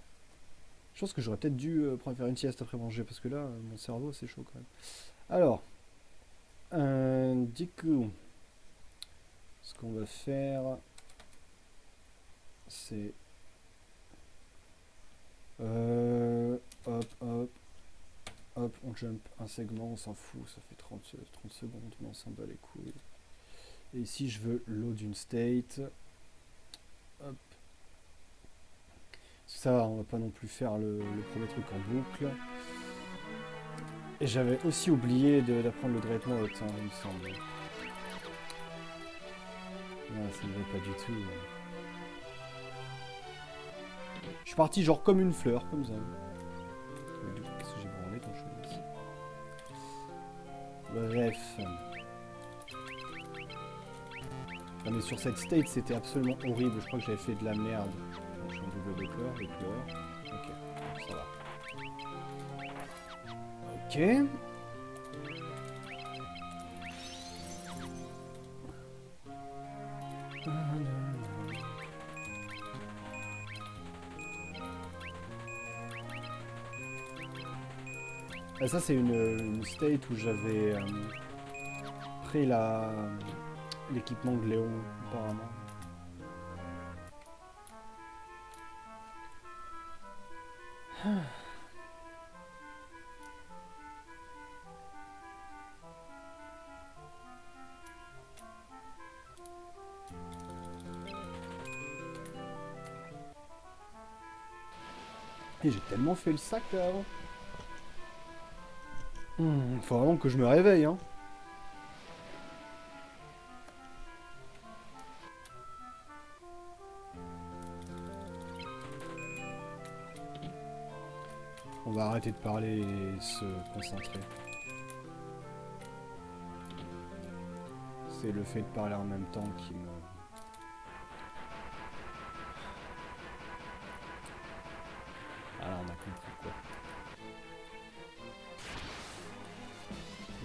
Speaker 1: Je pense que j'aurais peut-être dû faire une sieste après manger parce que là, mon cerveau, c'est chaud quand même. Alors, du coup, ce qu'on va faire, c'est... hop, hop, hop, on jump un segment, on s'en fout, ça fait 30 secondes, mais on s'en bat les couilles. Et ici, je veux load une state. Hop. Ça, on va pas non plus faire le premier truc en boucle. Et j'avais aussi oublié d'apprendre le Dreadnought, hein, il me semble. Non, ça ne va pas du tout. Je suis parti genre comme une fleur, comme ça. Qu'est-ce que j'ai branlé quand je suis ici? Bref. Non mais sur cette state, c'était absolument horrible. Je crois que j'avais fait de la merde. Je suis en double décor, les pleurs. Ok, ça va. Ok. Ah, ça c'est une state où j'avais pris l'équipement de Léon apparemment. Et j'ai tellement fait le sac là avant. Faut vraiment que je me réveille, hein. On va arrêter de parler et se concentrer. C'est le fait de parler en même temps qui me... Alors on a compris quoi.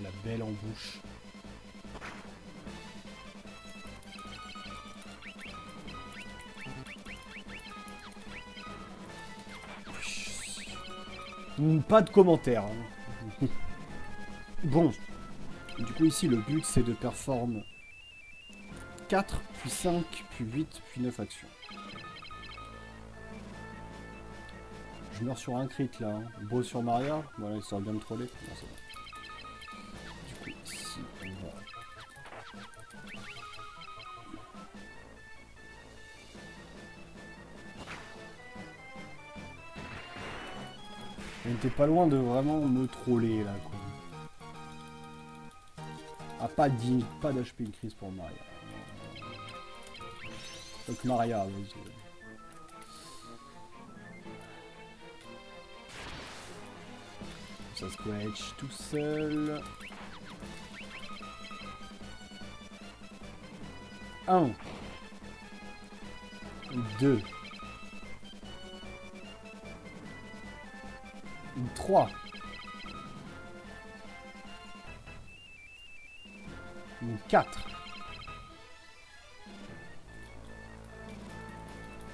Speaker 1: La belle en bouche. Pas de commentaires. Hein. Bon. Du coup ici le but c'est de performer 4, puis 5, puis 8, puis 9 actions. Je meurs sur un crit là. Hein. Beau sur Maria. Voilà, il sort bien me troller. Non, c'est bon. Du coup ici on va... On était pas loin de vraiment me troller là quoi. Ah pas d'HP increase pour Maria. Donc Maria, vas-y. Ça squelch tout seul. 1 2 3 4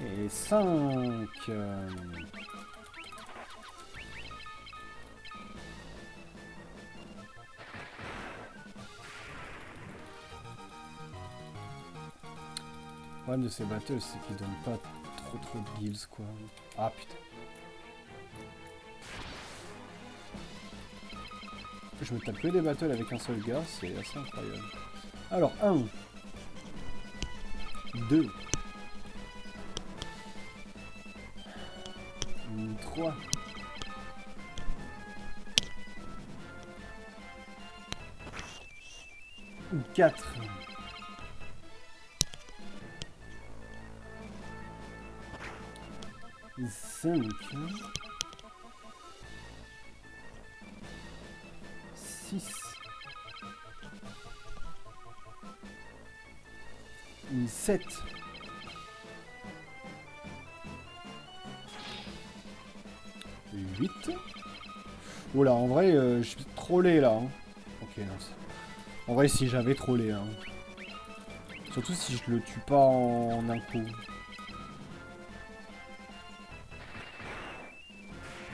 Speaker 1: et 5. Le problème de ces battles, c'est qu'ils donnent pas trop de guilds quoi. Ah putain. Je me tape que des battles avec un seul gars, c'est assez incroyable. Alors 1 2 3 4 5 6 7 8. Oula, en vrai, je suis trollé là. Hein. Ok, non. En vrai, si j'avais trollé. Hein. Surtout si je le tue pas en un coup.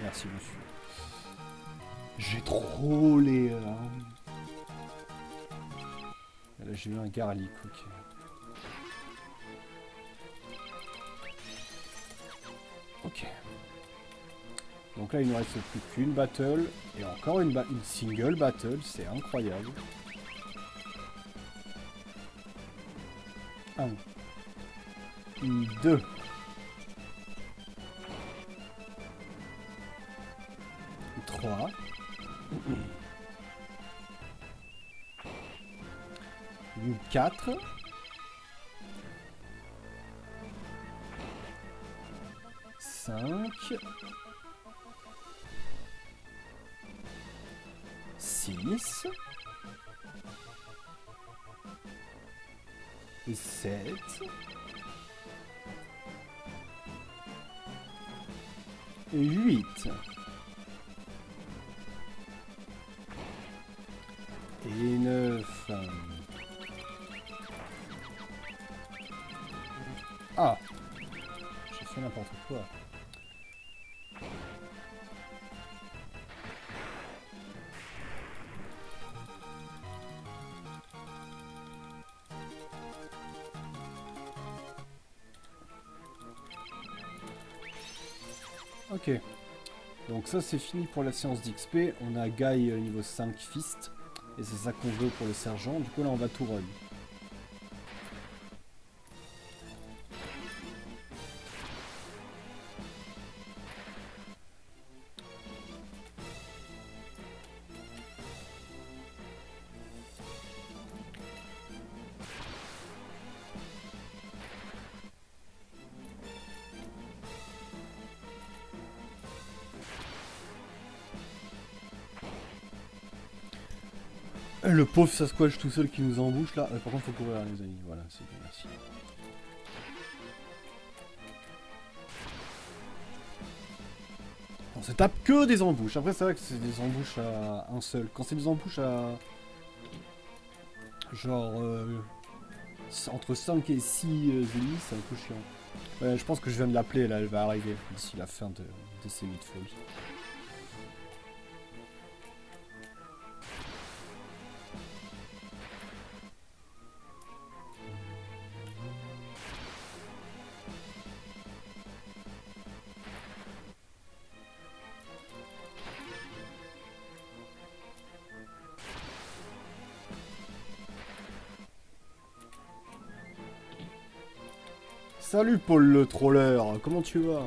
Speaker 1: Merci, monsieur. J'ai trollé là. Là, j'ai eu un garlic, ok. Ok. Donc là, il ne reste plus qu'une battle. Et encore une single battle. C'est incroyable. 1 2 3 4 5 6 7 et 8 et 9. Ah, j'ai fait n'importe quoi. Ok, donc ça c'est fini pour la séance d'XP. On a Guy niveau 5 Fist, et c'est ça qu'on veut pour le sergent. Du coup là on va tout run. Le pauvre Sasquatch tout seul qui nous embouche là. Par contre faut courir les amis, voilà, c'est bien, merci. On se tape que des embouches. Après c'est vrai que c'est des embouches à un seul. Quand c'est des embouches à... genre... entre 5 et 6 ennemis, c'est un peu chiant. Ouais, je pense que je viens de l'appeler là, elle va arriver d'ici la fin de ces midfalls. Salut Paul le troller, comment tu vas?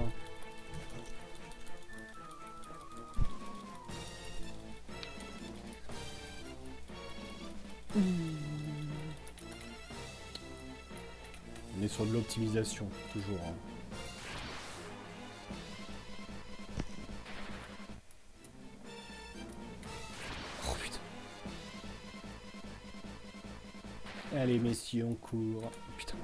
Speaker 1: On est sur de l'optimisation, toujours. Hein. Oh putain. Allez messieurs, on court. Oh, putain.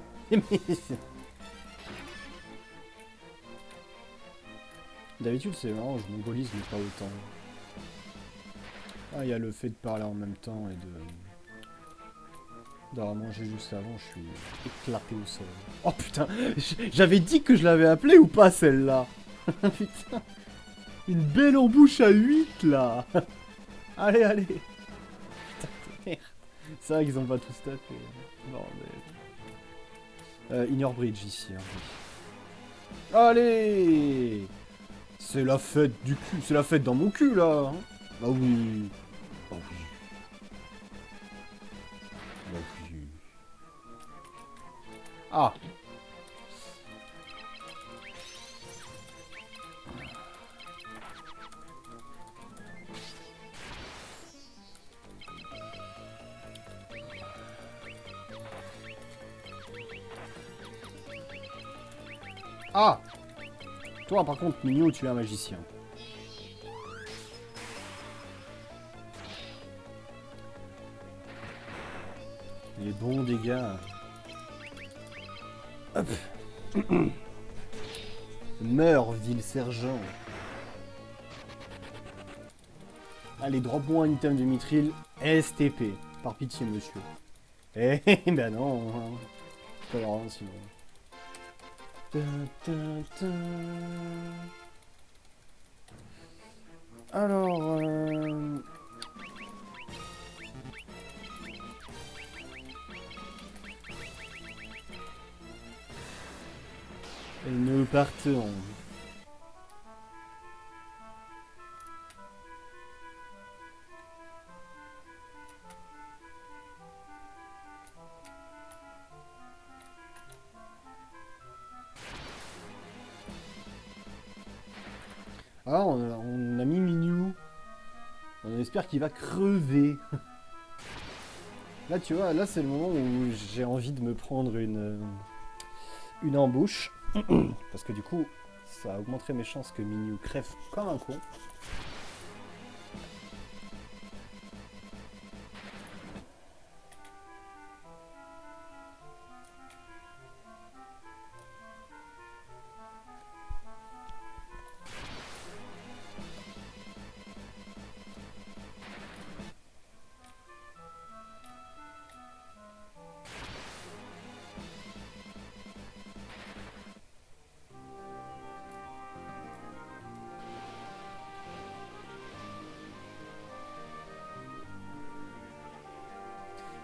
Speaker 1: D'habitude c'est marrant, je mongolise mais pas autant. Ah, il y a le fait de parler en même temps et d'avoir mangé juste avant, je suis éclaté au sol. Oh putain, j'avais dit que je l'avais appelée ou pas celle-là? Putain, une belle embouche à 8 là. Allez, allez. Putain de merde. C'est vrai qu'ils ont pas tous tapé. Bordel. Ignore Bridge ici. Hein. Allez. C'est la fête du cul, c'est la fête dans mon cul là. Hein. Bah oui. Bah oui. Bah oui. Ah. Ah. Toi par contre, Mignon, tu es un magicien. Les bons dégâts. Hop. Meurs, ville sergent. Allez, drop-moi un item de mithril STP. Par pitié, monsieur. Eh ben non. Hein. Pas leur rendre sinon. Alors... Et nous partons. Ah, on a mis Minou. On espère qu'il va crever. Là, tu vois, là c'est le moment où j'ai envie de me prendre une embouche. Parce que du coup, ça augmenterait mes chances que Minou crève comme un con.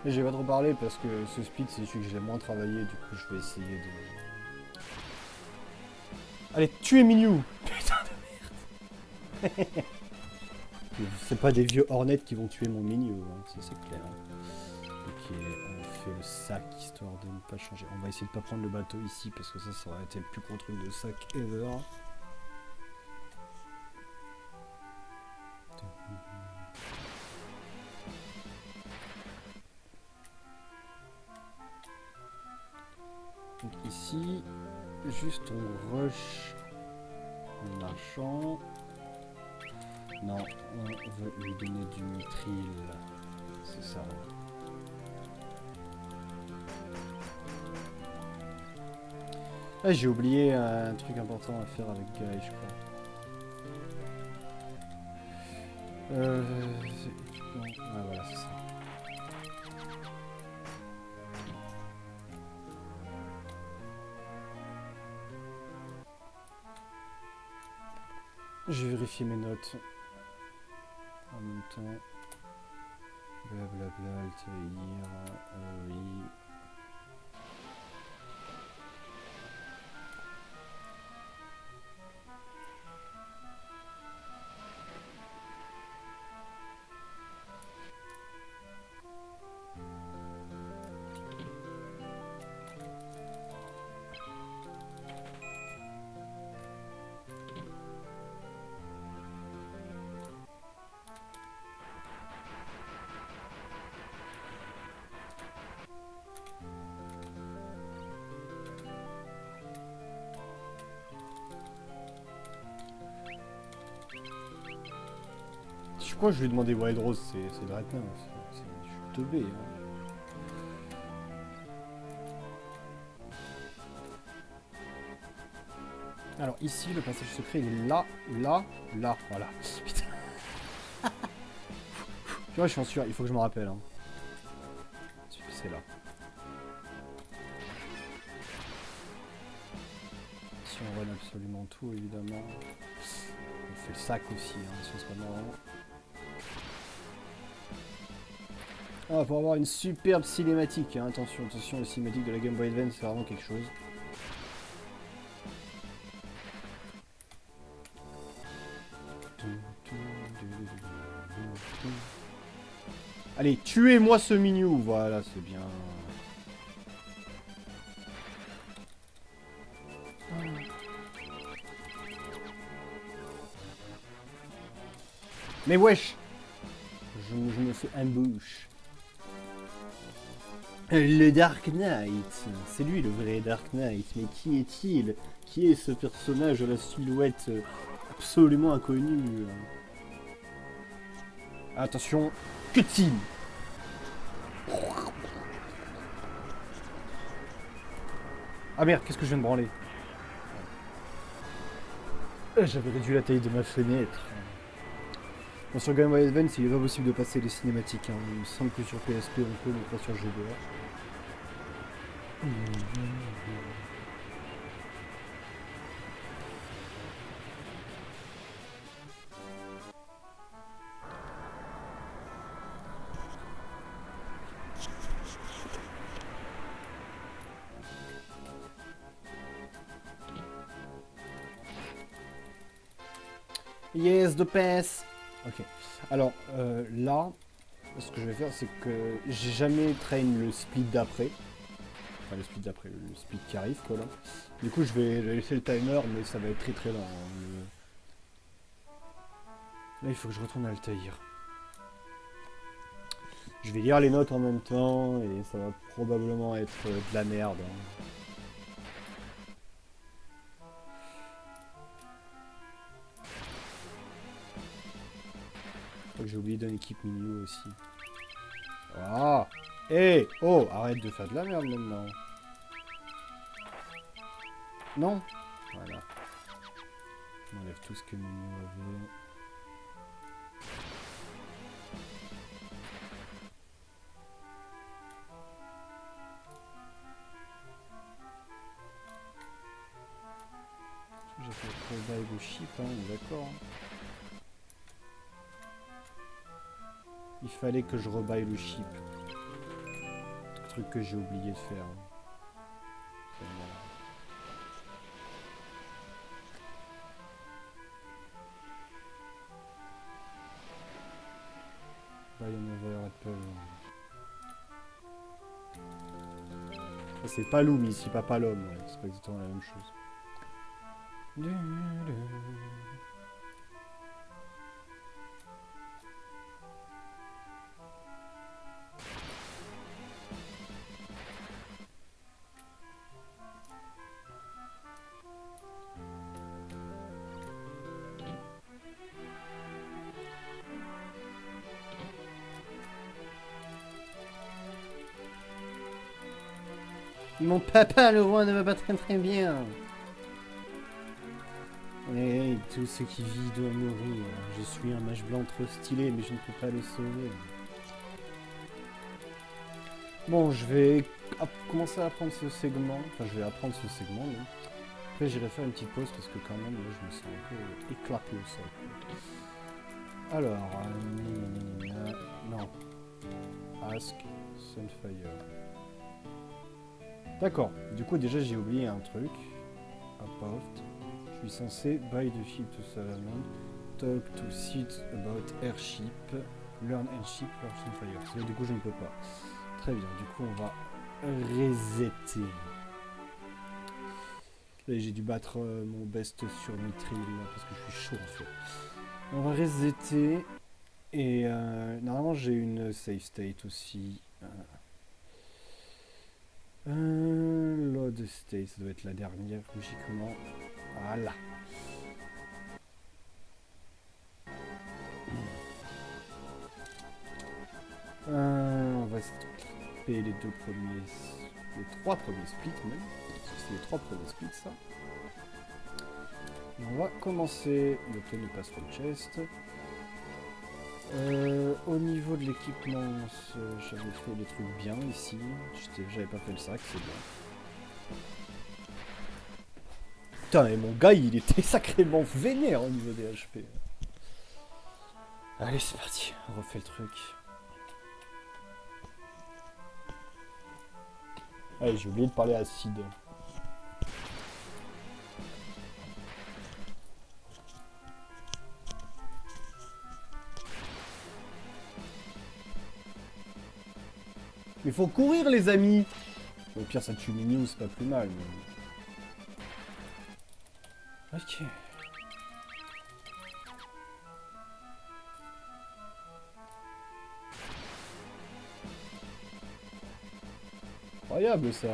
Speaker 1: Mais je vais pas trop parler parce que ce speed c'est celui que j'ai moins travaillé, du coup je vais essayer de... Allez, tuez Minou. Putain de merde. C'est pas des vieux hornets qui vont tuer mon Minou, hein, ça c'est clair. Ok, on fait le sac histoire de ne pas changer. On va essayer de pas prendre le bateau ici parce que ça aurait été le plus gros truc de sac ever. Donc ici, juste on rush le marchand. Non, on veut lui donner du mithril. C'est ça. Ah, j'ai oublié un truc important à faire avec Guy, je crois. Non, ah, voilà, c'est ça. Je vais vérifier mes notes. En même temps. Blablabla, Altaïr, oui. Pourquoi je lui ai demandé Wild Rose? C'est Dreadnought. Je suis teubé. Hein. Alors ici, le passage secret, il est là, là, là. Voilà. Putain. Tu vois, je suis en sueur. Il faut que je me rappelle. Hein. C'est là. Si on run absolument tout, évidemment. On fait le sac aussi, hein, si on se pas marrant. Ah, pour avoir une superbe cinématique. Hein. Attention, attention, la cinématique de la Game Boy Advance, c'est vraiment quelque chose. Allez, tuez-moi ce Mignou. Voilà, c'est bien. Mais wesh, je me fais ambush. Le Dark Knight, c'est lui le vrai Dark Knight, mais qui est-il? Qui est ce personnage à la silhouette absolument inconnue? Attention, cutscene. Ah merde, qu'est-ce que je viens de branler? J'avais réduit la taille de ma fenêtre. Bon, sur Game Boy Advance, il est pas possible de passer les cinématiques. Hein. Il me semble que sur PSP on peut, mais pas sur GBA. Yes, the pass. Ok. Alors là, ce que je vais faire, c'est que j'ai jamais train le split d'après. Enfin, le split d'après, le split qui arrive, quoi, là. Du coup, je vais laisser le timer, mais ça va être très très lent. Hein. Là, il faut que je retourne à Altaïr. Je vais lire les notes en même temps, et ça va probablement être de la merde. Hein. J'ai oublié d'une équipe Mignou aussi. Ah. Hé. Oh, arrête de faire de la merde maintenant. Non. Voilà. On enlève tout ce que Mignou avait. J'ai fait le revive au ship, hein, d'accord. Il fallait que je rebaille le ship. Truc que j'ai oublié de faire. Bayonne Apple. C'est pas Loom ici, pas l'homme. Ouais. C'est pas exactement la même chose. Mon papa, le roi, ne va pas très bien. Et tout ce qui vit doit mourir. Je suis un mage blanc trop stylé, mais je ne peux pas le sauver. Bon, je vais commencer à apprendre ce segment. Enfin, je vais apprendre ce segment. Mais... Après, j'irai faire une petite pause parce que quand même, là, je me sens un peu éclaté au sol. Alors, non. Ask Sunfire. D'accord. Du coup, déjà, j'ai oublié un truc. About. Je suis censé buy the ship to Salomon. Talk to Sid about airship. Learn airship, learn Sunfire. Là, du coup, je ne peux pas. Très bien. Du coup, on va resetter. Là, j'ai dû battre mon best sur Mithril parce que je suis chaud en fait. On va resetter. Et normalement, j'ai une save state aussi. Load state, ça doit être la dernière, logiquement. Voilà. resper les deux premiers... les trois premiers splits même. Parce que c'est les trois premiers splits ça. Et on va commencer. Yoto ne passe pas le chest. Au niveau de l'équipement, j'avais fait des trucs bien ici. J'avais pas fait le sac, c'est bien. Putain, et mon gars, il était sacrément vénère au niveau des HP. Allez, c'est parti, on refait le truc. Allez, j'ai oublié de parler à Sid. Mais faut courir, les amis. Au pire, ça tue Mignou, c'est pas plus mal. Mais... ok. Incroyable, ça.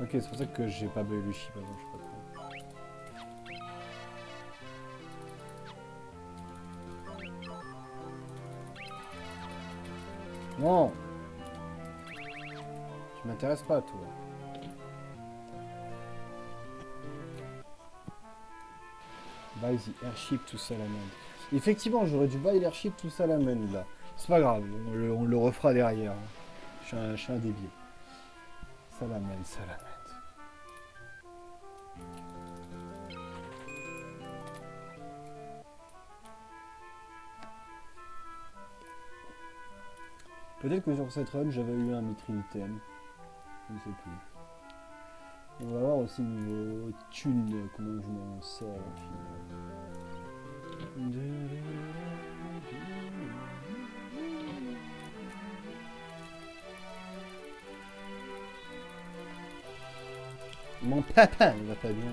Speaker 1: Ok, c'est pour ça que j'ai pas Belushi, par exemple, je sais pas quoi. Non! Tu m'intéresses pas, toi. Buy the airship to Salamand. Effectivement, j'aurais dû buy l'airship to Salamand, là. C'est pas grave, on le refera derrière. Je suis un débile. Salamand, Salamand. Peut-être que sur cette run, j'avais eu un Mithril item. Je ne sais plus. Et on va voir aussi niveau thune, comment je m'en sors au final. Mon papa ne va pas bien.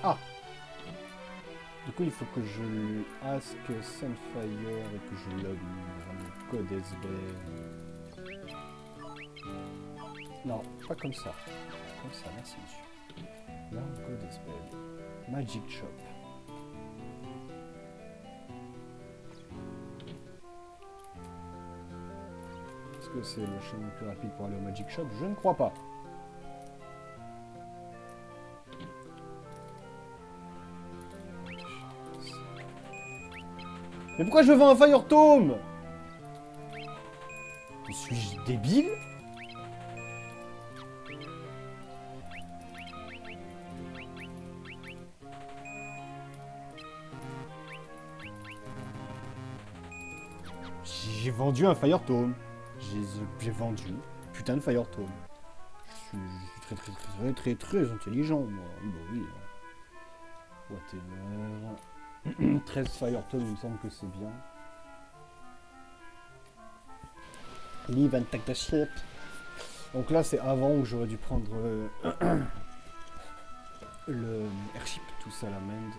Speaker 1: Ah! Du coup, il faut que je lui ask Sunfire et que je log mon Goddess Bell. Non, pas comme ça. Comme ça, merci monsieur. Là, Goddess Bell. Magic Shop. Est-ce que c'est le chemin le plus rapide pour aller au Magic Shop? Je ne crois pas. Mais pourquoi je vends un Fire Tome? Suis-je débile? J'ai vendu un Fire Tome. J'ai vendu putain de Fire Tome. Je suis très intelligent, moi. Bah oui. Whatever. 13 Fire Tome, il me semble que c'est bien. Leave and take the ship. Donc là, c'est avant où j'aurais dû prendre le airship, tout ça, la mend.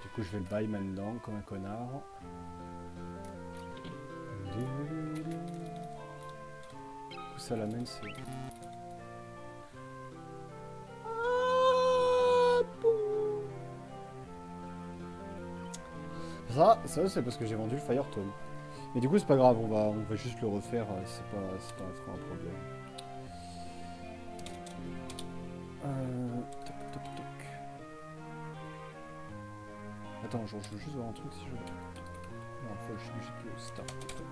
Speaker 1: Du coup, je vais le buy maintenant, comme un connard. Tout ça, la mend, c'est... Ça c'est parce que j'ai vendu le Fire Tome. Mais du coup, c'est pas grave, on va juste le refaire, c'est pas un problème. Toc, toc, toc. Attends, je veux juste voir un truc si je... Non, faut que je le start le truc.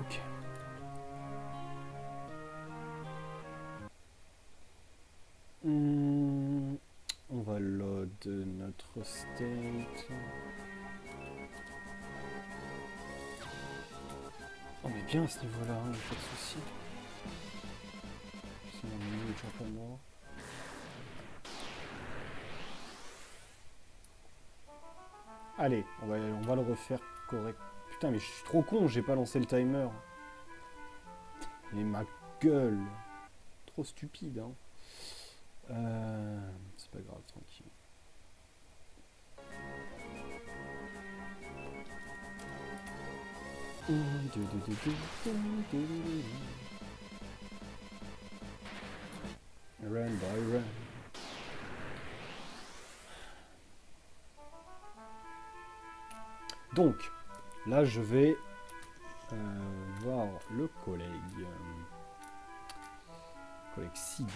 Speaker 1: Ok. On va load notre state. On est bien à ce niveau-là, hein, pas de soucis. Sinon, on est déjà pas mort. Allez, on va le refaire correct. Putain, mais je suis trop con, j'ai pas lancé le timer. Mais ma gueule. Trop stupide, hein. C'est pas grave, tranquille. Run boy run. Donc, là je vais voir le collègue. Collègue Sid.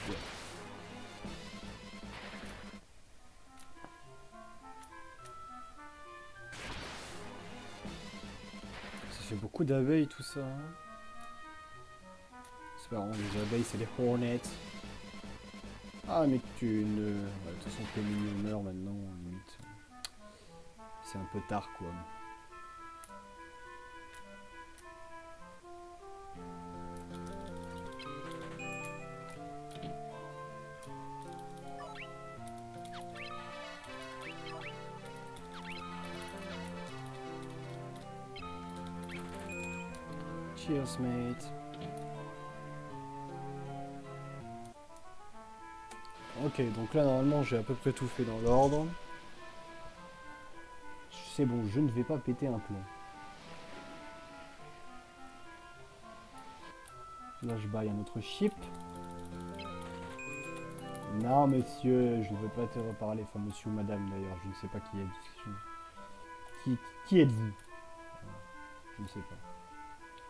Speaker 1: Ça fait beaucoup d'abeilles tout ça. Hein, c'est pas vraiment des abeilles, c'est des hornets. Ah mais tu ne... Ouais, de toute façon que le mignon meurt maintenant, limite. C'est un peu tard quoi. Cheers mate. Ok, donc là normalement j'ai à peu près tout fait dans l'ordre. C'est bon, je ne vais pas péter un plomb. Là je baille un autre ship. Non monsieur, je ne veux pas te reparler, enfin monsieur ou madame d'ailleurs, je ne sais pas qui êtes-vous. Qui êtes-vous? Je ne sais pas.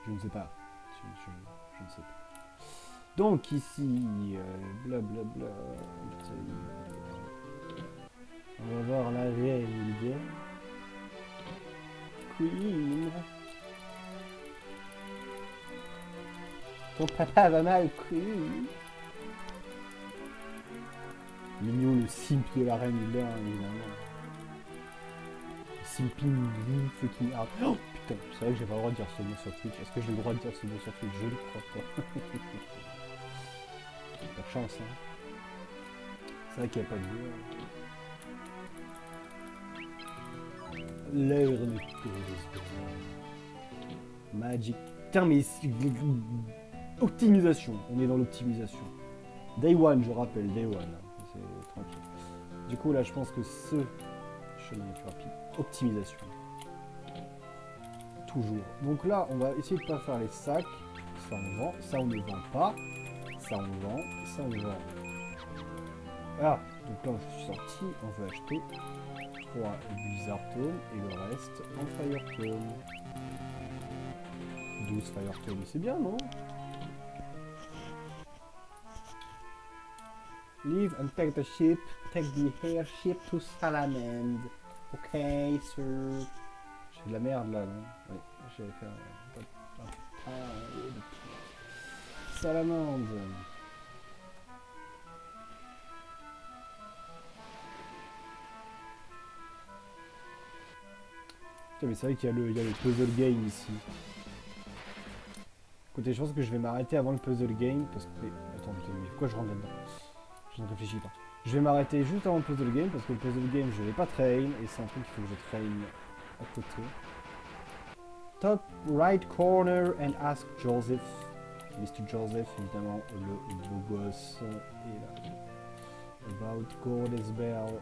Speaker 1: Je ne sais pas. Je ne sais pas. Donc ici, blablabla. On va voir la vieille Queen. Ton papa va mal, Queen. Mignon, le simp de la reine du bain, évidemment. Simping, fucking hard. Oh putain, c'est vrai que j'ai pas le droit de dire ce mot sur Twitch. Est-ce que j'ai le droit de dire ce mot sur Twitch? Je ne crois pas. Pas de chance, hein. C'est vrai qu'il n'y a pas de voix. L'air ne Magic. Putain, mais optimisation. On est dans l'optimisation. Day one, je rappelle, Day one. C'est tranquille. Du coup, là, je pense que ce chemin est plus rapide. Optimisation. Toujours. Donc là, on va essayer de ne pas faire les sacs. Ça, on vend. Ça, on ne vend pas. Ça, on vend. Ça, on vend. Ah, donc là, je suis sorti. On veut acheter 3 Blizzard Tome et le reste en Fire Tome. 12 Fire Tome, c'est bien, non? Leave and take the ship. Take the airship to Salamand. Ok, sir. J'ai de la merde là, non? Oui, j'allais faire Salamande. Putain, mais c'est vrai qu'il y a le puzzle game ici. Écoutez, je pense que je vais m'arrêter avant le puzzle game parce que... Attends, mais pourquoi je rentre là-dedans? Je ne réfléchis pas. Je vais m'arrêter juste avant le puzzle game parce que le puzzle game je ne l'ai pas train et c'est un truc qu'il faut que je train à côté. Top right corner and ask Joseph. Mr. Joseph, évidemment, le beau gosse est là. About Goddess Bell.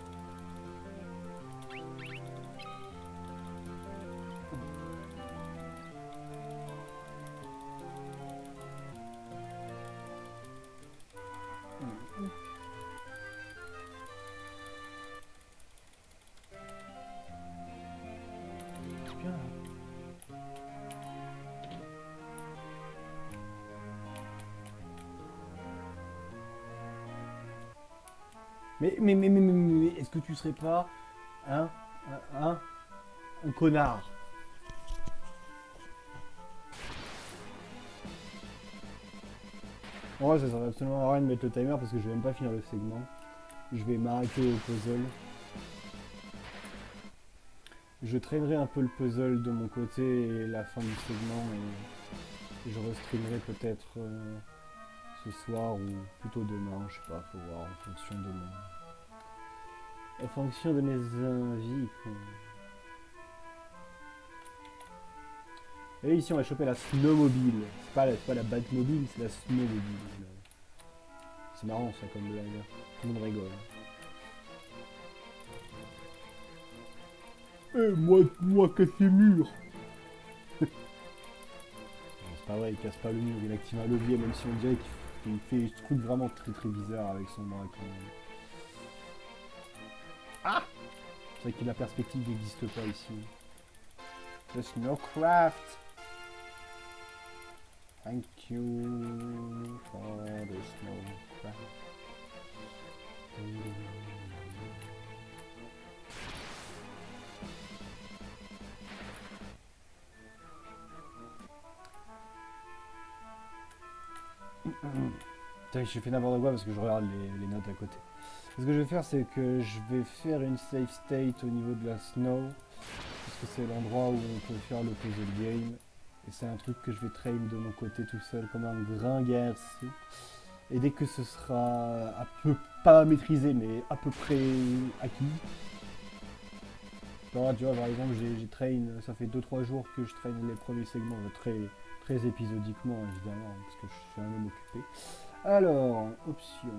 Speaker 1: Bien. Mais est-ce que tu serais pas un connard? En vrai, ça sert absolument à rien de mettre le timer parce que je vais même pas finir le segment. Je vais m'arrêter au puzzle. Je traînerai un peu le puzzle de mon côté et la fin du segment et je restreamerai peut-être ce soir ou plutôt demain, je sais pas, faut voir en fonction de mes envies. Et ici, on va choper la snowmobile. C'est pas la Batmobile, c'est la snowmobile. C'est marrant ça comme blague. Tout le monde rigole. Eh, moi, casse les murs. C'est pas vrai, il casse pas le mur, il active un levier, même si on dirait qu'il fait des trucs vraiment très très bizarres avec son bras quand même. Ah, c'est vrai que la perspective n'existe pas ici. The Snowcraft. Thank you for the Snowcraft. Putain, j'ai fait n'importe quoi parce que je regarde les notes à côté. Ce que je vais faire, c'est que je vais faire une save state au niveau de la snow. Parce que c'est l'endroit où on peut faire le puzzle game. Et c'est un truc que je vais train de mon côté tout seul comme un grand garçon. Et dès que ce sera à peu, pas maîtrisé, mais à peu près acquis. Alors, tu vois, par exemple, j'ai train, ça fait 2-3 jours que je traîne les premiers segments, très épisodiquement évidemment, parce que je suis un homme occupé. Alors, option,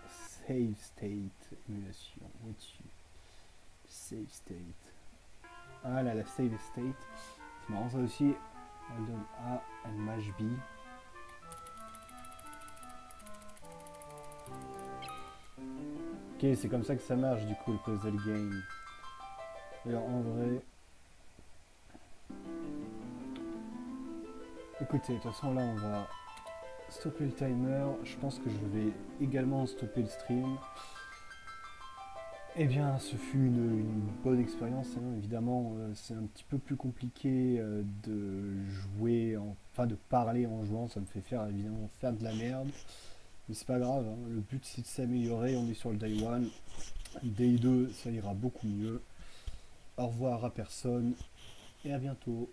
Speaker 1: save state, émulation, au-dessus, save state. Ah là, la save state, c'est marrant ça aussi. On donne A and mash B. Ok, c'est comme ça que ça marche du coup le puzzle game. Alors en vrai... Écoutez, de toute façon là on va stopper le timer. Je pense que je vais également stopper le stream. Eh bien, ce fut une bonne expérience. Hein. Évidemment, c'est un petit peu plus compliqué de jouer, enfin de parler en jouant. Ça me fait faire évidemment faire de la merde. Mais c'est pas grave. Hein. Le but c'est de s'améliorer. On est sur le day 1. Day 2, ça ira beaucoup mieux. Au revoir à personne et à bientôt.